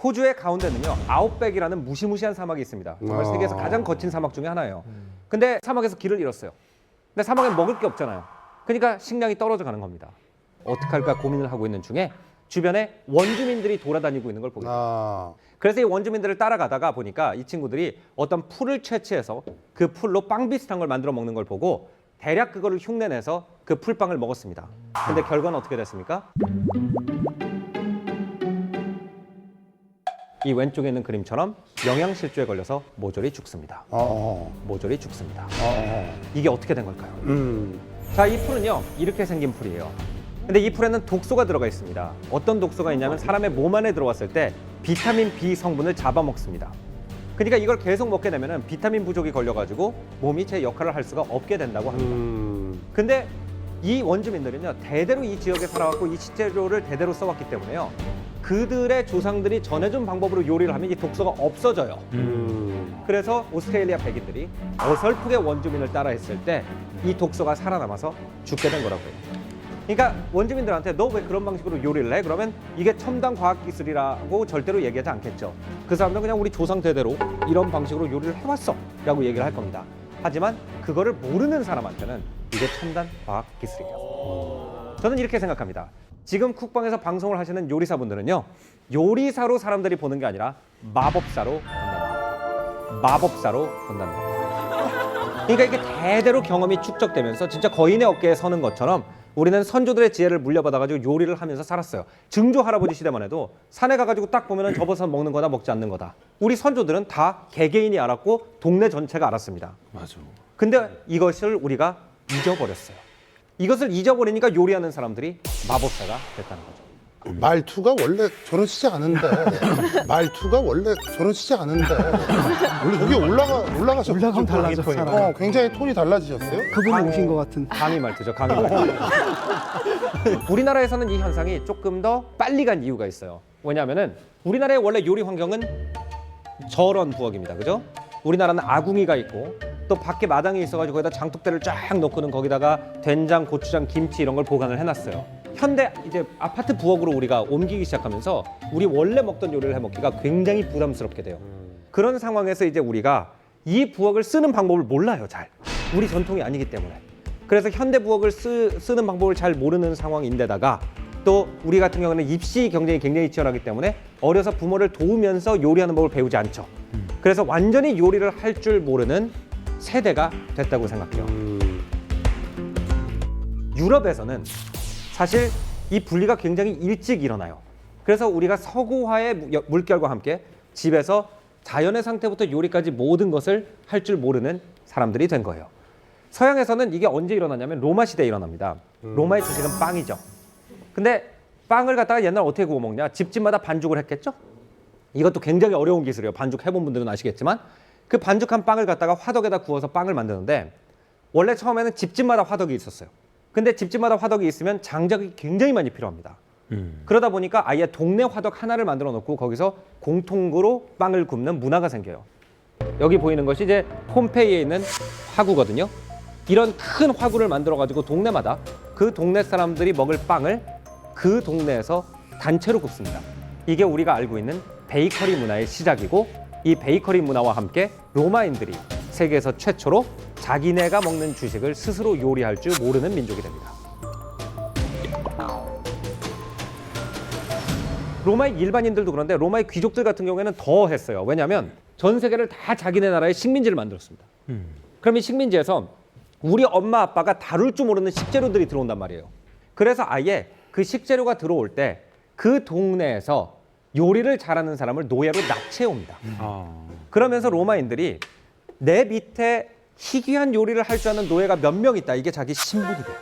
호주의 가운데는요 아웃백이라는 무시무시한 사막이 있습니다. 정말 세계에서 가장 거친 사막 중에 하나예요. 근데 사막에서 길을 잃었어요. 근데 사막에 먹을 게 없잖아요. 그러니까 식량이 떨어져 가는 겁니다. 어떻게 할까 고민을 하고 있는 중에 주변에 원주민들이 돌아다니고 있는 걸 보게 돼요. 그래서 이 원주민들을 따라가다가 보니까 이 친구들이 어떤 풀을 채취해서 그 풀로 빵 비슷한 걸 만들어 먹는 걸 보고 대략 그거를 흉내내서 그 풀빵을 먹었습니다. 근데 결과는 어떻게 됐습니까? 이 왼쪽에 있는 그림처럼 영양실조에 걸려서 모조리 죽습니다. 모조리 죽습니다. 이게 어떻게 된 걸까요? 자, 이 풀은요 이렇게 생긴 풀이에요. 근데 이 풀에는 독소가 들어가 있습니다. 어떤 독소가 있냐면 사람의 몸 안에 들어왔을 때 비타민 B 성분을 잡아먹습니다. 그러니까 이걸 계속 먹게 되면 비타민 부족이 걸려가지고 몸이 제 역할을 할 수가 없게 된다고 합니다. 근데 이 원주민들은요 대대로 이 지역에 살아왔고 이 식재료를 대대로 써왔기 때문에요 그들의 조상들이 전해준 방법으로 요리를 하면 이 독소가 없어져요. 그래서 오스트레일리아 백인들이 어설프게 원주민을 따라 했을 때 이 독소가 살아남아서 죽게 된 거라고요. 그러니까 원주민들한테 너 왜 그런 방식으로 요리를 해? 그러면 이게 첨단 과학기술이라고 절대로 얘기하지 않겠죠. 그 사람들은 그냥 우리 조상 대대로 이런 방식으로 요리를 해왔어 라고 얘기를 할 겁니다. 하지만 그거를 모르는 사람한테는 이게 첨단 과학기술이에요. 저는 이렇게 생각합니다. 지금 쿡방에서 방송을 하시는 요리사분들은요 요리사로 사람들이 보는 게 아니라 마법사로 본다는 겁니다. 마법사로 본다는 겁니다. 그러니까 이게 대대로 경험이 축적되면서 진짜 거인의 어깨에 서는 것처럼 우리는 선조들의 지혜를 물려받아가지고 요리를 하면서 살았어요. 증조 할아버지 시대만 해도 산에 가가지고 딱 보면은 접어서 먹는 거다 먹지 않는 거다. 우리 선조들은 다 개개인이 알았고 동네 전체가 알았습니다. 맞아. 근데 이것을 우리가 잊어버렸어요. 이것을 잊어버리니까 요리하는 사람들이 마법사가 됐다는 거죠. 말투가 원래 저러시지 않은데 말투가 원래 저러시지 않은데 원래 여기 올라가셨죠? 올라가면 달라져, 사람. 굉장히 톤이 달라지셨어요? 그분이 오신 것 같은. 강의 말투죠, 강의 말투. 우리나라에서는 이 현상이 조금 더 빨리 간 이유가 있어요. 왜냐하면은 우리나라의 원래 요리 환경은 저런 부엌입니다, 그죠? 우리나라는 아궁이가 있고 또 밖에 마당이 있어가지고 거기다 장독대를 쫙 놓고는 거기다가 된장, 고추장, 김치 이런 걸 보관을 해놨어요. 현대 이제 아파트 부엌으로 우리가 옮기기 시작하면서 우리 원래 먹던 요리를 해먹기가 굉장히 부담스럽게 돼요. 그런 상황에서 이제 우리가 이 부엌을 쓰는 방법을 몰라요, 잘. 우리 전통이 아니기 때문에. 그래서 현대 부엌을 쓰는 방법을 잘 모르는 상황인데다가 또 우리 같은 경우는 입시 경쟁이 굉장히 치열하기 때문에 어려서 부모를 도우면서 요리하는 법을 배우지 않죠. 그래서 완전히 요리를 할 줄 모르는 세대가 됐다고 생각해요. 유럽에서는 사실 이 분리가 굉장히 일찍 일어나요. 그래서 우리가 서구화의 물결과 함께 집에서 자연의 상태부터 요리까지 모든 것을 할 줄 모르는 사람들이 된 거예요. 서양에서는 이게 언제 일어나냐면 로마 시대에 일어납니다. 로마의 주식은 빵이죠. 근데 빵을 갖다가 옛날 어떻게 구워 먹냐? 집집마다 반죽을 했겠죠? 이것도 굉장히 어려운 기술이에요. 반죽 해본 분들은 아시겠지만 그 반죽한 빵을 갖다가 화덕에다 구워서 빵을 만드는데 원래 처음에는 집집마다 화덕이 있었어요. 근데 집집마다 화덕이 있으면 장작이 굉장히 많이 필요합니다. 그러다 보니까 아예 동네 화덕 하나를 만들어 놓고 거기서 공통으로 빵을 굽는 문화가 생겨요. 여기 보이는 것이 이제 폼페이에 있는 화구거든요. 이런 큰 화구를 만들어 가지고 동네마다 그 동네 사람들이 먹을 빵을 그 동네에서 단체로 굽습니다. 이게 우리가 알고 있는 베이커리 문화의 시작이고 이 베이커리 문화와 함께 로마인들이 세계에서 최초로 자기네가 먹는 주식을 스스로 요리할 줄 모르는 민족이 됩니다. 로마의 일반인들도 그런데 로마의 귀족들 같은 경우에는 더 했어요. 왜냐하면 전 세계를 다 자기네 나라의 식민지를 만들었습니다. 그럼 이 식민지에서 우리 엄마 아빠가 다룰 줄 모르는 식재료들이 들어온단 말이에요. 그래서 아예 그 식재료가 들어올 때 그 동네에서 요리를 잘하는 사람을 노예로 납치해 옵니다. 그러면서 로마인들이 내 밑에 희귀한 요리를 할 줄 아는 노예가 몇 명 있다. 이게 자기 신분이 돼요.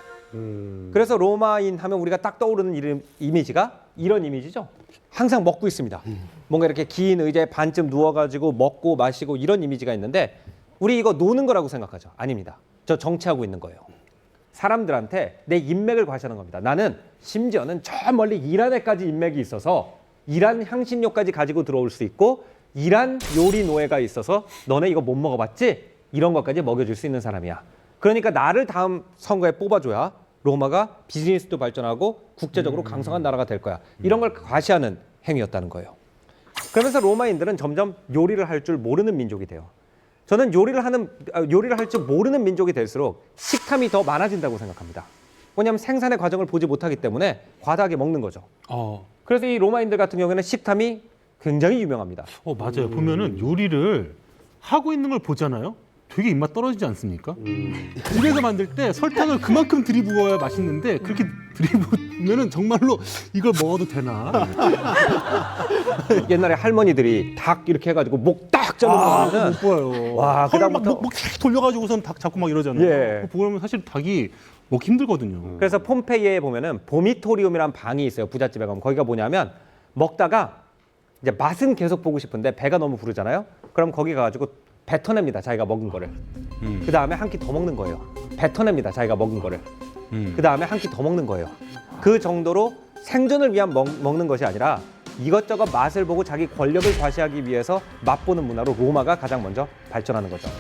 그래서 로마인 하면 우리가 딱 떠오르는 이미지가 이런 이미지죠. 항상 먹고 있습니다. 뭔가 이렇게 긴 의자에 반쯤 누워가지고 먹고 마시고 이런 이미지가 있는데 우리 이거 노는 거라고 생각하죠. 아닙니다. 저 정치하고 있는 거예요. 사람들한테 내 인맥을 과시하는 겁니다. 나는 심지어는 저 멀리 이란에까지 인맥이 있어서 이란 향신료까지 가지고 들어올 수 있고 이란 요리 노예가 있어서 너네 이거 못 먹어봤지? 이런 것까지 먹여줄 수 있는 사람이야. 그러니까 나를 다음 선거에 뽑아줘야 로마가 비즈니스도 발전하고 국제적으로 강성한 나라가 될 거야. 이런 걸 과시하는 행위였다는 거예요. 그러면서 로마인들은 점점 요리를 할 줄 모르는 민족이 돼요. 저는 요리를 할 줄 모르는 민족이 될수록 식탐이 더 많아진다고 생각합니다. 왜냐하면 생산의 과정을 보지 못하기 때문에 과다하게 먹는 거죠. 그래서 이 로마인들 같은 경우에는 식탐이 굉장히 유명합니다. 맞아요. 보면은 요리를 하고 있는 걸 보잖아요. 되게 입맛 떨어지지 않습니까? 집에서 만들 때 설탕을 그만큼 들이부어야 맛있는데 그렇게 들이부으면은 정말로 이걸 먹어도 되나? 옛날에 할머니들이 닭 이렇게 해가지고 목 딱 잘라놓으면 못 봐요. 와, 그다음부터 목 돌려가지고선 닭 잡고 막 이러잖아요. 예. 보면 사실 닭이 먹기 힘들거든요. 그래서 폼페이에 보면은 보미토리움이란 방이 있어요. 부잣집에 가면 거기가 뭐냐면 먹다가 이제 맛은 계속 보고 싶은데 배가 너무 부르잖아요. 그럼 거기 가가지고 뱉어냅니다. 자기가 먹은 거를. 그 다음에 한 끼 더 먹는 거예요. 뱉어냅니다. 자기가 먹은 거를. 그 다음에 한 끼 더 먹는 거예요. 그 정도로 생존을 위한 먹는 것이 아니라 이것저것 맛을 보고 자기 권력을 과시하기 위해서 맛보는 문화로 로마가 가장 먼저 발전하는 거죠.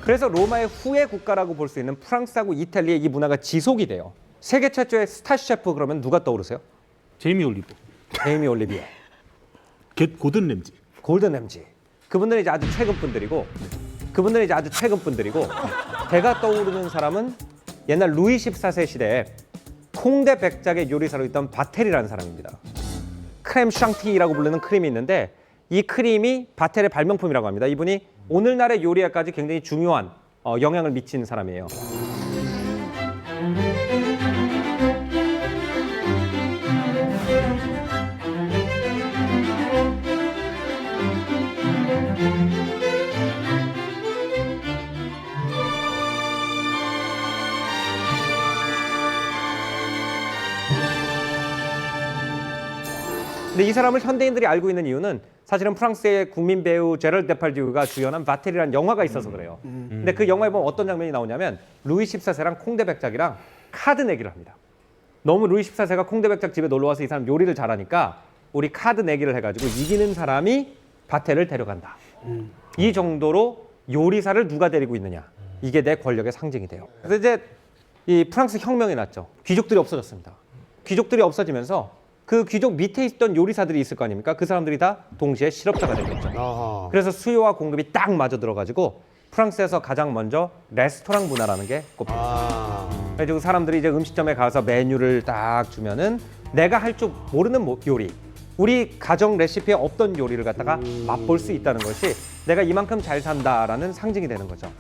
그래서 로마의 후예 국가라고 볼 수 있는 프랑스하고 이탈리아의 이 문화가 지속이 돼요. 세계 최초의 스타 셰프 그러면 누가 떠오르세요? 제이미 올리버, 제이미 올리비에, 고든 램지. 골든 램지. 그분들은 이제 아주 최근 분들이고 제가 떠오르는 사람은 옛날 루이 14세 시대에 콩대 백작의 요리사로 있던 바텔이라는 사람입니다. 크렘 샹티라고 부르는 크림이 있는데 이 크림이 바텔의 발명품이라고 합니다. 이분이 오늘날의 요리에까지 굉장히 중요한 영향을 미친 사람이에요. 근데 이 사람을 현대인들이 알고 있는 이유는 사실은 프랑스의 국민 배우 제럴 데팔디우가 주연한 바텔이라는 영화가 있어서 그래요. 근데 그 영화에 보면 어떤 장면이 나오냐면 루이 14세랑 콩대 백작이랑 카드 내기를 합니다. 너무 루이 14세가 콩대 백작 집에 놀러 와서 이 사람 요리를 잘하니까 우리 카드 내기를 해가지고 이기는 사람이 바텔을 데려간다. 이 정도로 요리사를 누가 데리고 있느냐. 이게 내 권력의 상징이 돼요. 그래서 이제 이 프랑스 혁명이 났죠. 귀족들이 없어졌습니다. 귀족들이 없어지면서 그 귀족 밑에 있던 요리사들이 있을 거 아닙니까? 그 사람들이 다 동시에 실업자가 됐겠죠. 아하. 그래서 수요와 공급이 딱 맞아 들어가지고 프랑스에서 가장 먼저 레스토랑 문화라는 게 꼽힙니다. 그래서 사람들이 이제 음식점에 가서 메뉴를 딱 주면은 내가 할 줄 모르는 요리, 우리 가정 레시피에 없던 요리를 갖다가 맛볼 수 있다는 것이 내가 이만큼 잘 산다라는 상징이 되는 거죠.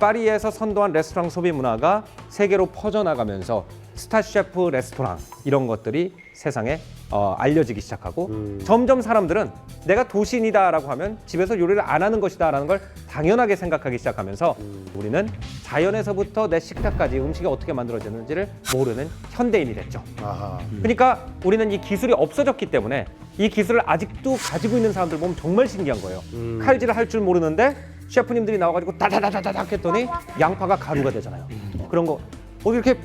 파리에서 선도한 레스토랑 소비 문화가 세계로 퍼져나가면서 스타 셰프 레스토랑 이런 것들이 세상에 알려지기 시작하고 점점 사람들은 내가 도시인이다라고 하면 집에서 요리를 안 하는 것이다라는 걸 당연하게 생각하기 시작하면서 우리는 자연에서부터 내 식탁까지 음식이 어떻게 만들어지는지를 모르는 현대인이 됐죠. 아하. 그러니까 우리는 이 기술이 없어졌기 때문에 이 기술을 아직도 가지고 있는 사람들 보면 정말 신기한 거예요. 칼질을 할 줄 모르는데 셰프님들이 나와가지고 다다다다닥 했더니 양파가 가루가 되잖아요. 그런 거 이렇게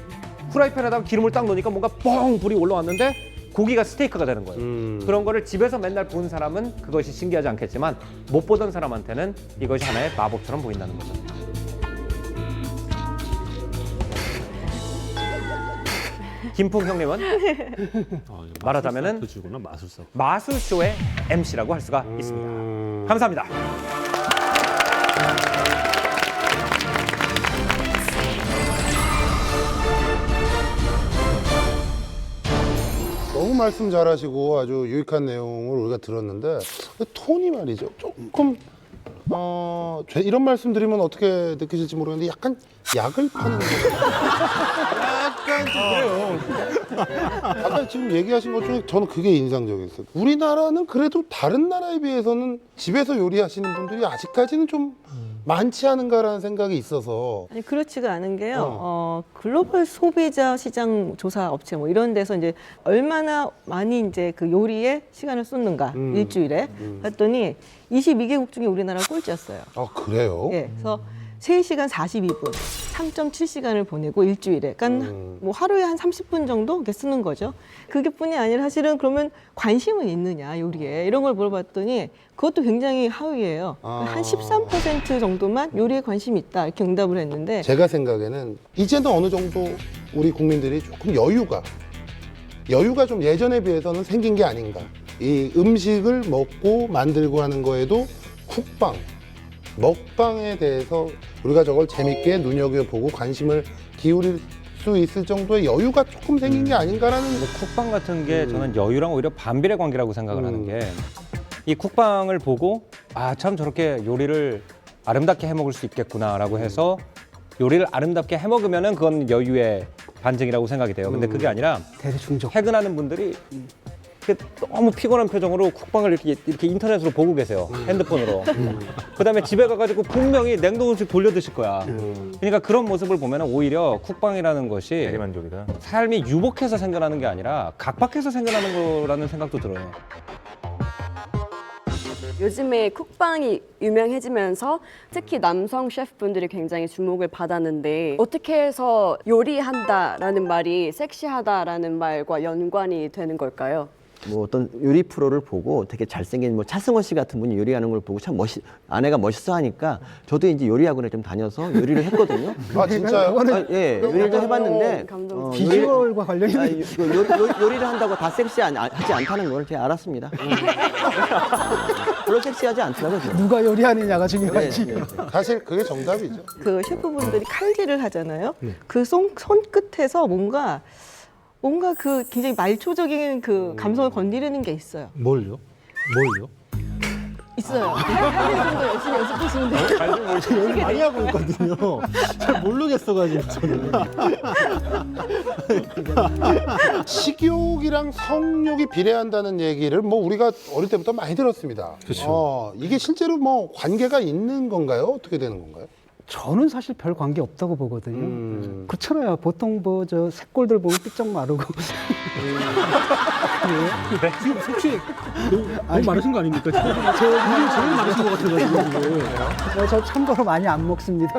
프라이팬에다가 기름을 딱 넣으니까 뭔가 뻥 불이 올라왔는데 고기가 스테이크가 되는 거예요. 그런 거를 집에서 맨날 본 사람은 그것이 신기하지 않겠지만 못 보던 사람한테는 이것이 하나의 마법처럼 보인다는 거죠. 김풍 형님은 말하자면은 마술쇼의 MC라고 할 수가 있습니다. 감사합니다. 너무 말씀 잘하시고 아주 유익한 내용을 우리가 들었는데 톤이 말이죠. 조금 이런 말씀 드리면 어떻게 느끼실지 모르겠는데 약간 약을 파는 거. 약간 좀 그래요. 아까 지금 얘기하신 것 중에 저는 그게 인상적이었어요. 우리나라는 그래도 다른 나라에 비해서는 집에서 요리하시는 분들이 아직까지는 좀 많지 않은가라는 생각이 있어서 아니 그렇지가 않은 게요. 글로벌 소비자 시장 조사 업체 뭐 이런 데서 이제 얼마나 많이 이제 그 요리에 시간을 쏟는가 일주일에 했더니 22개국 중에 우리나라가 꼴찌였어요. 아 그래요? 예. 그래서 3시간 42분, 3.7시간을 보내고 일주일에. 그러니까 뭐 하루에 한 30분 정도 이렇게 쓰는 거죠. 그게뿐이 아니라 사실은 그러면 관심은 있느냐 요리에 이런 걸 물어봤더니 그것도 굉장히 하위예요. 한 13% 정도만 요리에 관심이 있다 이렇게 응답을 했는데 제가 생각에는 이제는 어느 정도 우리 국민들이 조금 여유가 좀 예전에 비해서는 생긴 게 아닌가. 이 음식을 먹고 만들고 하는 거에도 쿡방, 먹방에 대해서 우리가 저걸 재밌게 눈여겨보고 관심을 기울일 수 있을 정도의 여유가 조금 생긴 게 아닌가라는 쿡방 같은 게 저는 여유랑 오히려 반비례 관계라고 생각을 하는 게 이 쿡방을 보고 아 참 저렇게 요리를 아름답게 해 먹을 수 있겠구나라고 해서 요리를 아름답게 해 먹으면은 그건 여유의 반증이라고 생각이 돼요. 근데 그게 아니라 대리충족. 퇴근하는 분들이 이렇게 너무 피곤한 표정으로 쿡방을 이렇게 인터넷으로 보고 계세요. 핸드폰으로. 그다음에 집에 가가지고 분명히 냉동 음식 돌려 드실 거야. 그러니까 그런 모습을 보면 오히려 쿡방이라는 것이 대리만족이다. 삶이 유복해서 생겨나는 게 아니라 각박해서 생겨나는 거라는 생각도 들어요. 요즘에 쿡방이 유명해지면서 특히 남성 셰프분들이 굉장히 주목을 받았는데 어떻게 해서 요리한다라는 말이 섹시하다라는 말과 연관이 되는 걸까요? 뭐 어떤 요리 프로를 보고 되게 잘생긴 뭐 차승원 씨 같은 분이 요리하는 걸 보고 참 아내가 멋있어 하니까 저도 이제 요리 학원에 좀 다녀서 요리를 했거든요. 아 진짜요? 예, 요리를 좀 해봤는데 감동. 비주얼과 관련이 있는 요리를 한다고 다 섹시하지 않다는 걸 제가 알았습니다. 별로 섹시하지 않더라고요. 누가 요리하느냐가 중요하지. 네. 사실 그게 정답이죠. 그 셰프분들이 칼질을 하잖아요. 그 손끝에서 뭔가 그 굉장히 말초적인 그 감성을 건드리는 게 있어요. 뭘요? 있어요. 칼질 좀더 열심히 연습하시는데. 많이 하고 있거든요. 잘 모르겠어가지고 저는. 식욕이랑 성욕이 비례한다는 얘기를 뭐 우리가 어릴 때부터 많이 들었습니다. 그렇죠. 이게 실제로 뭐 관계가 있는 건가요? 어떻게 되는 건가요? 저는 사실 별 관계 없다고 보거든요. 그렇잖아요. 보통 뭐 저 새꼴들 보고 삐쩍 마르고. 지금 혹시 너무 많으신 거 아닙니까? 지금 제일 많으신 것 같아가지고. 저 참고로 많이 안 먹습니다.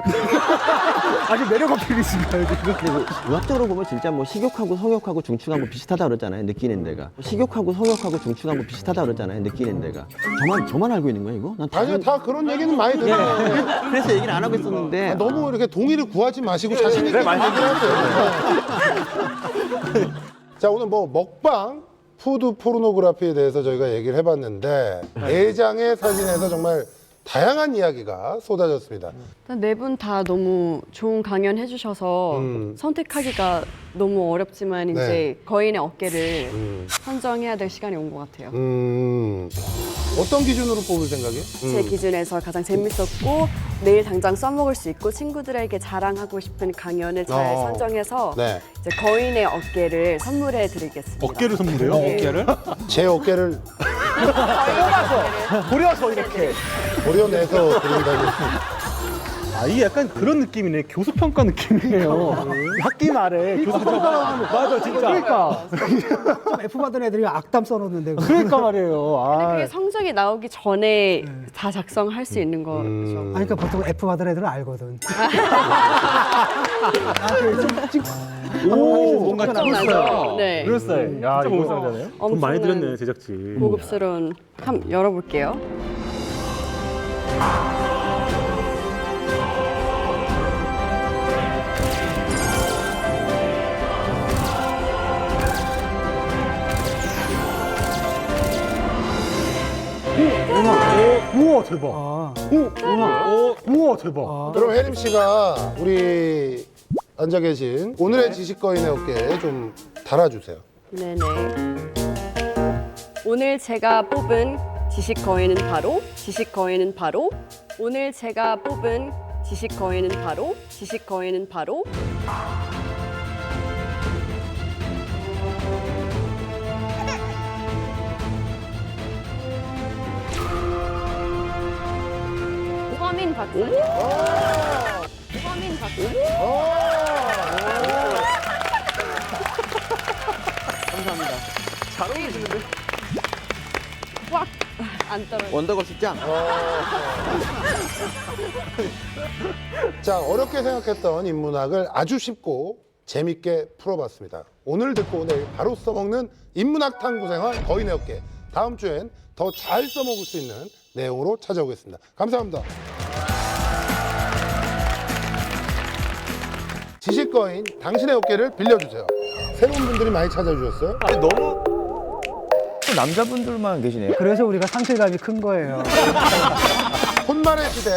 아주 매력 어필이신가요 지금? 의학적으로 보면 진짜 뭐 식욕하고 성욕하고 중추하고 비슷하다 그러잖아요. 느끼는 데가. 식욕하고 성욕하고 중추하고 비슷하다 그러잖아요. 느끼는 데가. 저만 알고 있는 거야 이거? 난 아니요, 다 그런 얘기는 많이 들어요. 그래서 얘기를 안 하고 있었는데. 너무 이렇게 동의를 구하지 마시고 자신 있게 얘기를 하세요. 자, 오늘 뭐 먹방, 푸드 포르노그래피에 대해서 저희가 얘기를 해봤는데 내장의 사진에서 정말 다양한 이야기가 쏟아졌습니다. 네 분 다 너무 좋은 강연 해주셔서 선택하기가 너무 어렵지만 이제 네. 거인의 어깨를 선정해야 될 시간이 온 것 같아요. 어떤 기준으로 뽑을 생각이에요? 제 기준에서 가장 재밌었고 내일 당장 써먹을 수 있고 친구들에게 자랑하고 싶은 강연을 잘 선정해서 네. 이제 거인의 어깨를 선물해 드리겠습니다. 어깨를 선물해요? 네. 어깨를? 제 어깨를 고려서 이렇게. 고려내서 드린다고. 아 이게 약간 그런 느낌이네. 교수 평가 느낌이에요. 학기 말에 교수 평가. 맞아 진짜. 그러니까 좀 F 받은 애들이 악담 써놓는데. 그러니까 말이에요. 근데 그게 성적이 나오기 전에 다 작성할 수 있는 거죠. 아니, 그러니까 보통 F 받은 애들은 알거든. 오 뭔가 맞아요. 네. 그럴싸해. 야, 이거 상자네요. 돈 많이 엄청난 들였네 제작진. 고급스러운 한번 열어볼게요. 우와 대박. 아, 우와 대박. 그럼 혜림 씨가 우리 앉아 계신 오늘의 지식거인의 어깨에 좀 달아주세요. 네네. 오늘 제가 뽑은 지식 거인은 바로 오늘 제가 뽑은 지식 거인은 바로 호민 서민 박사님. 서민 박사님. 감사합니다. 잘 어울리시는데? 안 떨어져. 원더걸 숙장. 자, 어렵게 생각했던 인문학을 아주 쉽고 재밌게 풀어봤습니다. 오늘 듣고 내일 바로 써먹는 인문학 탐구 생활 거의 내 어깨. 다음 주엔 더 잘 써먹을 수 있는 내용으로 찾아오겠습니다. 감사합니다. 지식거인 당신의 어깨를 빌려주세요. 새로운 분들이 많이 찾아주셨어요. 너무 남자분들만 계시네요. 그래서 우리가 상실감이 큰 거예요. 혼만의 시대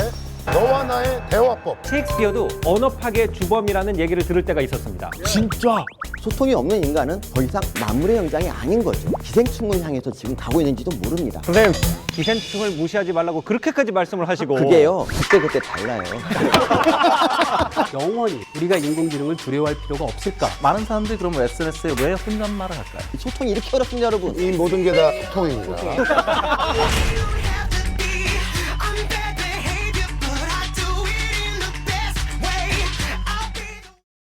너와 나의 대화법. 셰익스피어도 언어 파괴 주범이라는 얘기를 들을 때가 있었습니다. 진짜 소통이 없는 인간은 더 이상 만물의 영장이 아닌 거죠. 기생충을 향해서 지금 가고 있는지도 모릅니다. 선생님, 기생충을 무시하지 말라고 그렇게까지 말씀을 하시고 그게요, 그때 달라요. 영원히 우리가 인공지능을 두려워할 필요가 없을까? 많은 사람들이 그러면 SNS에 왜 혼잣말을 할까요? 소통이 이렇게 어렵습니다, 여러분. 이 모든 게 다 소통입니다.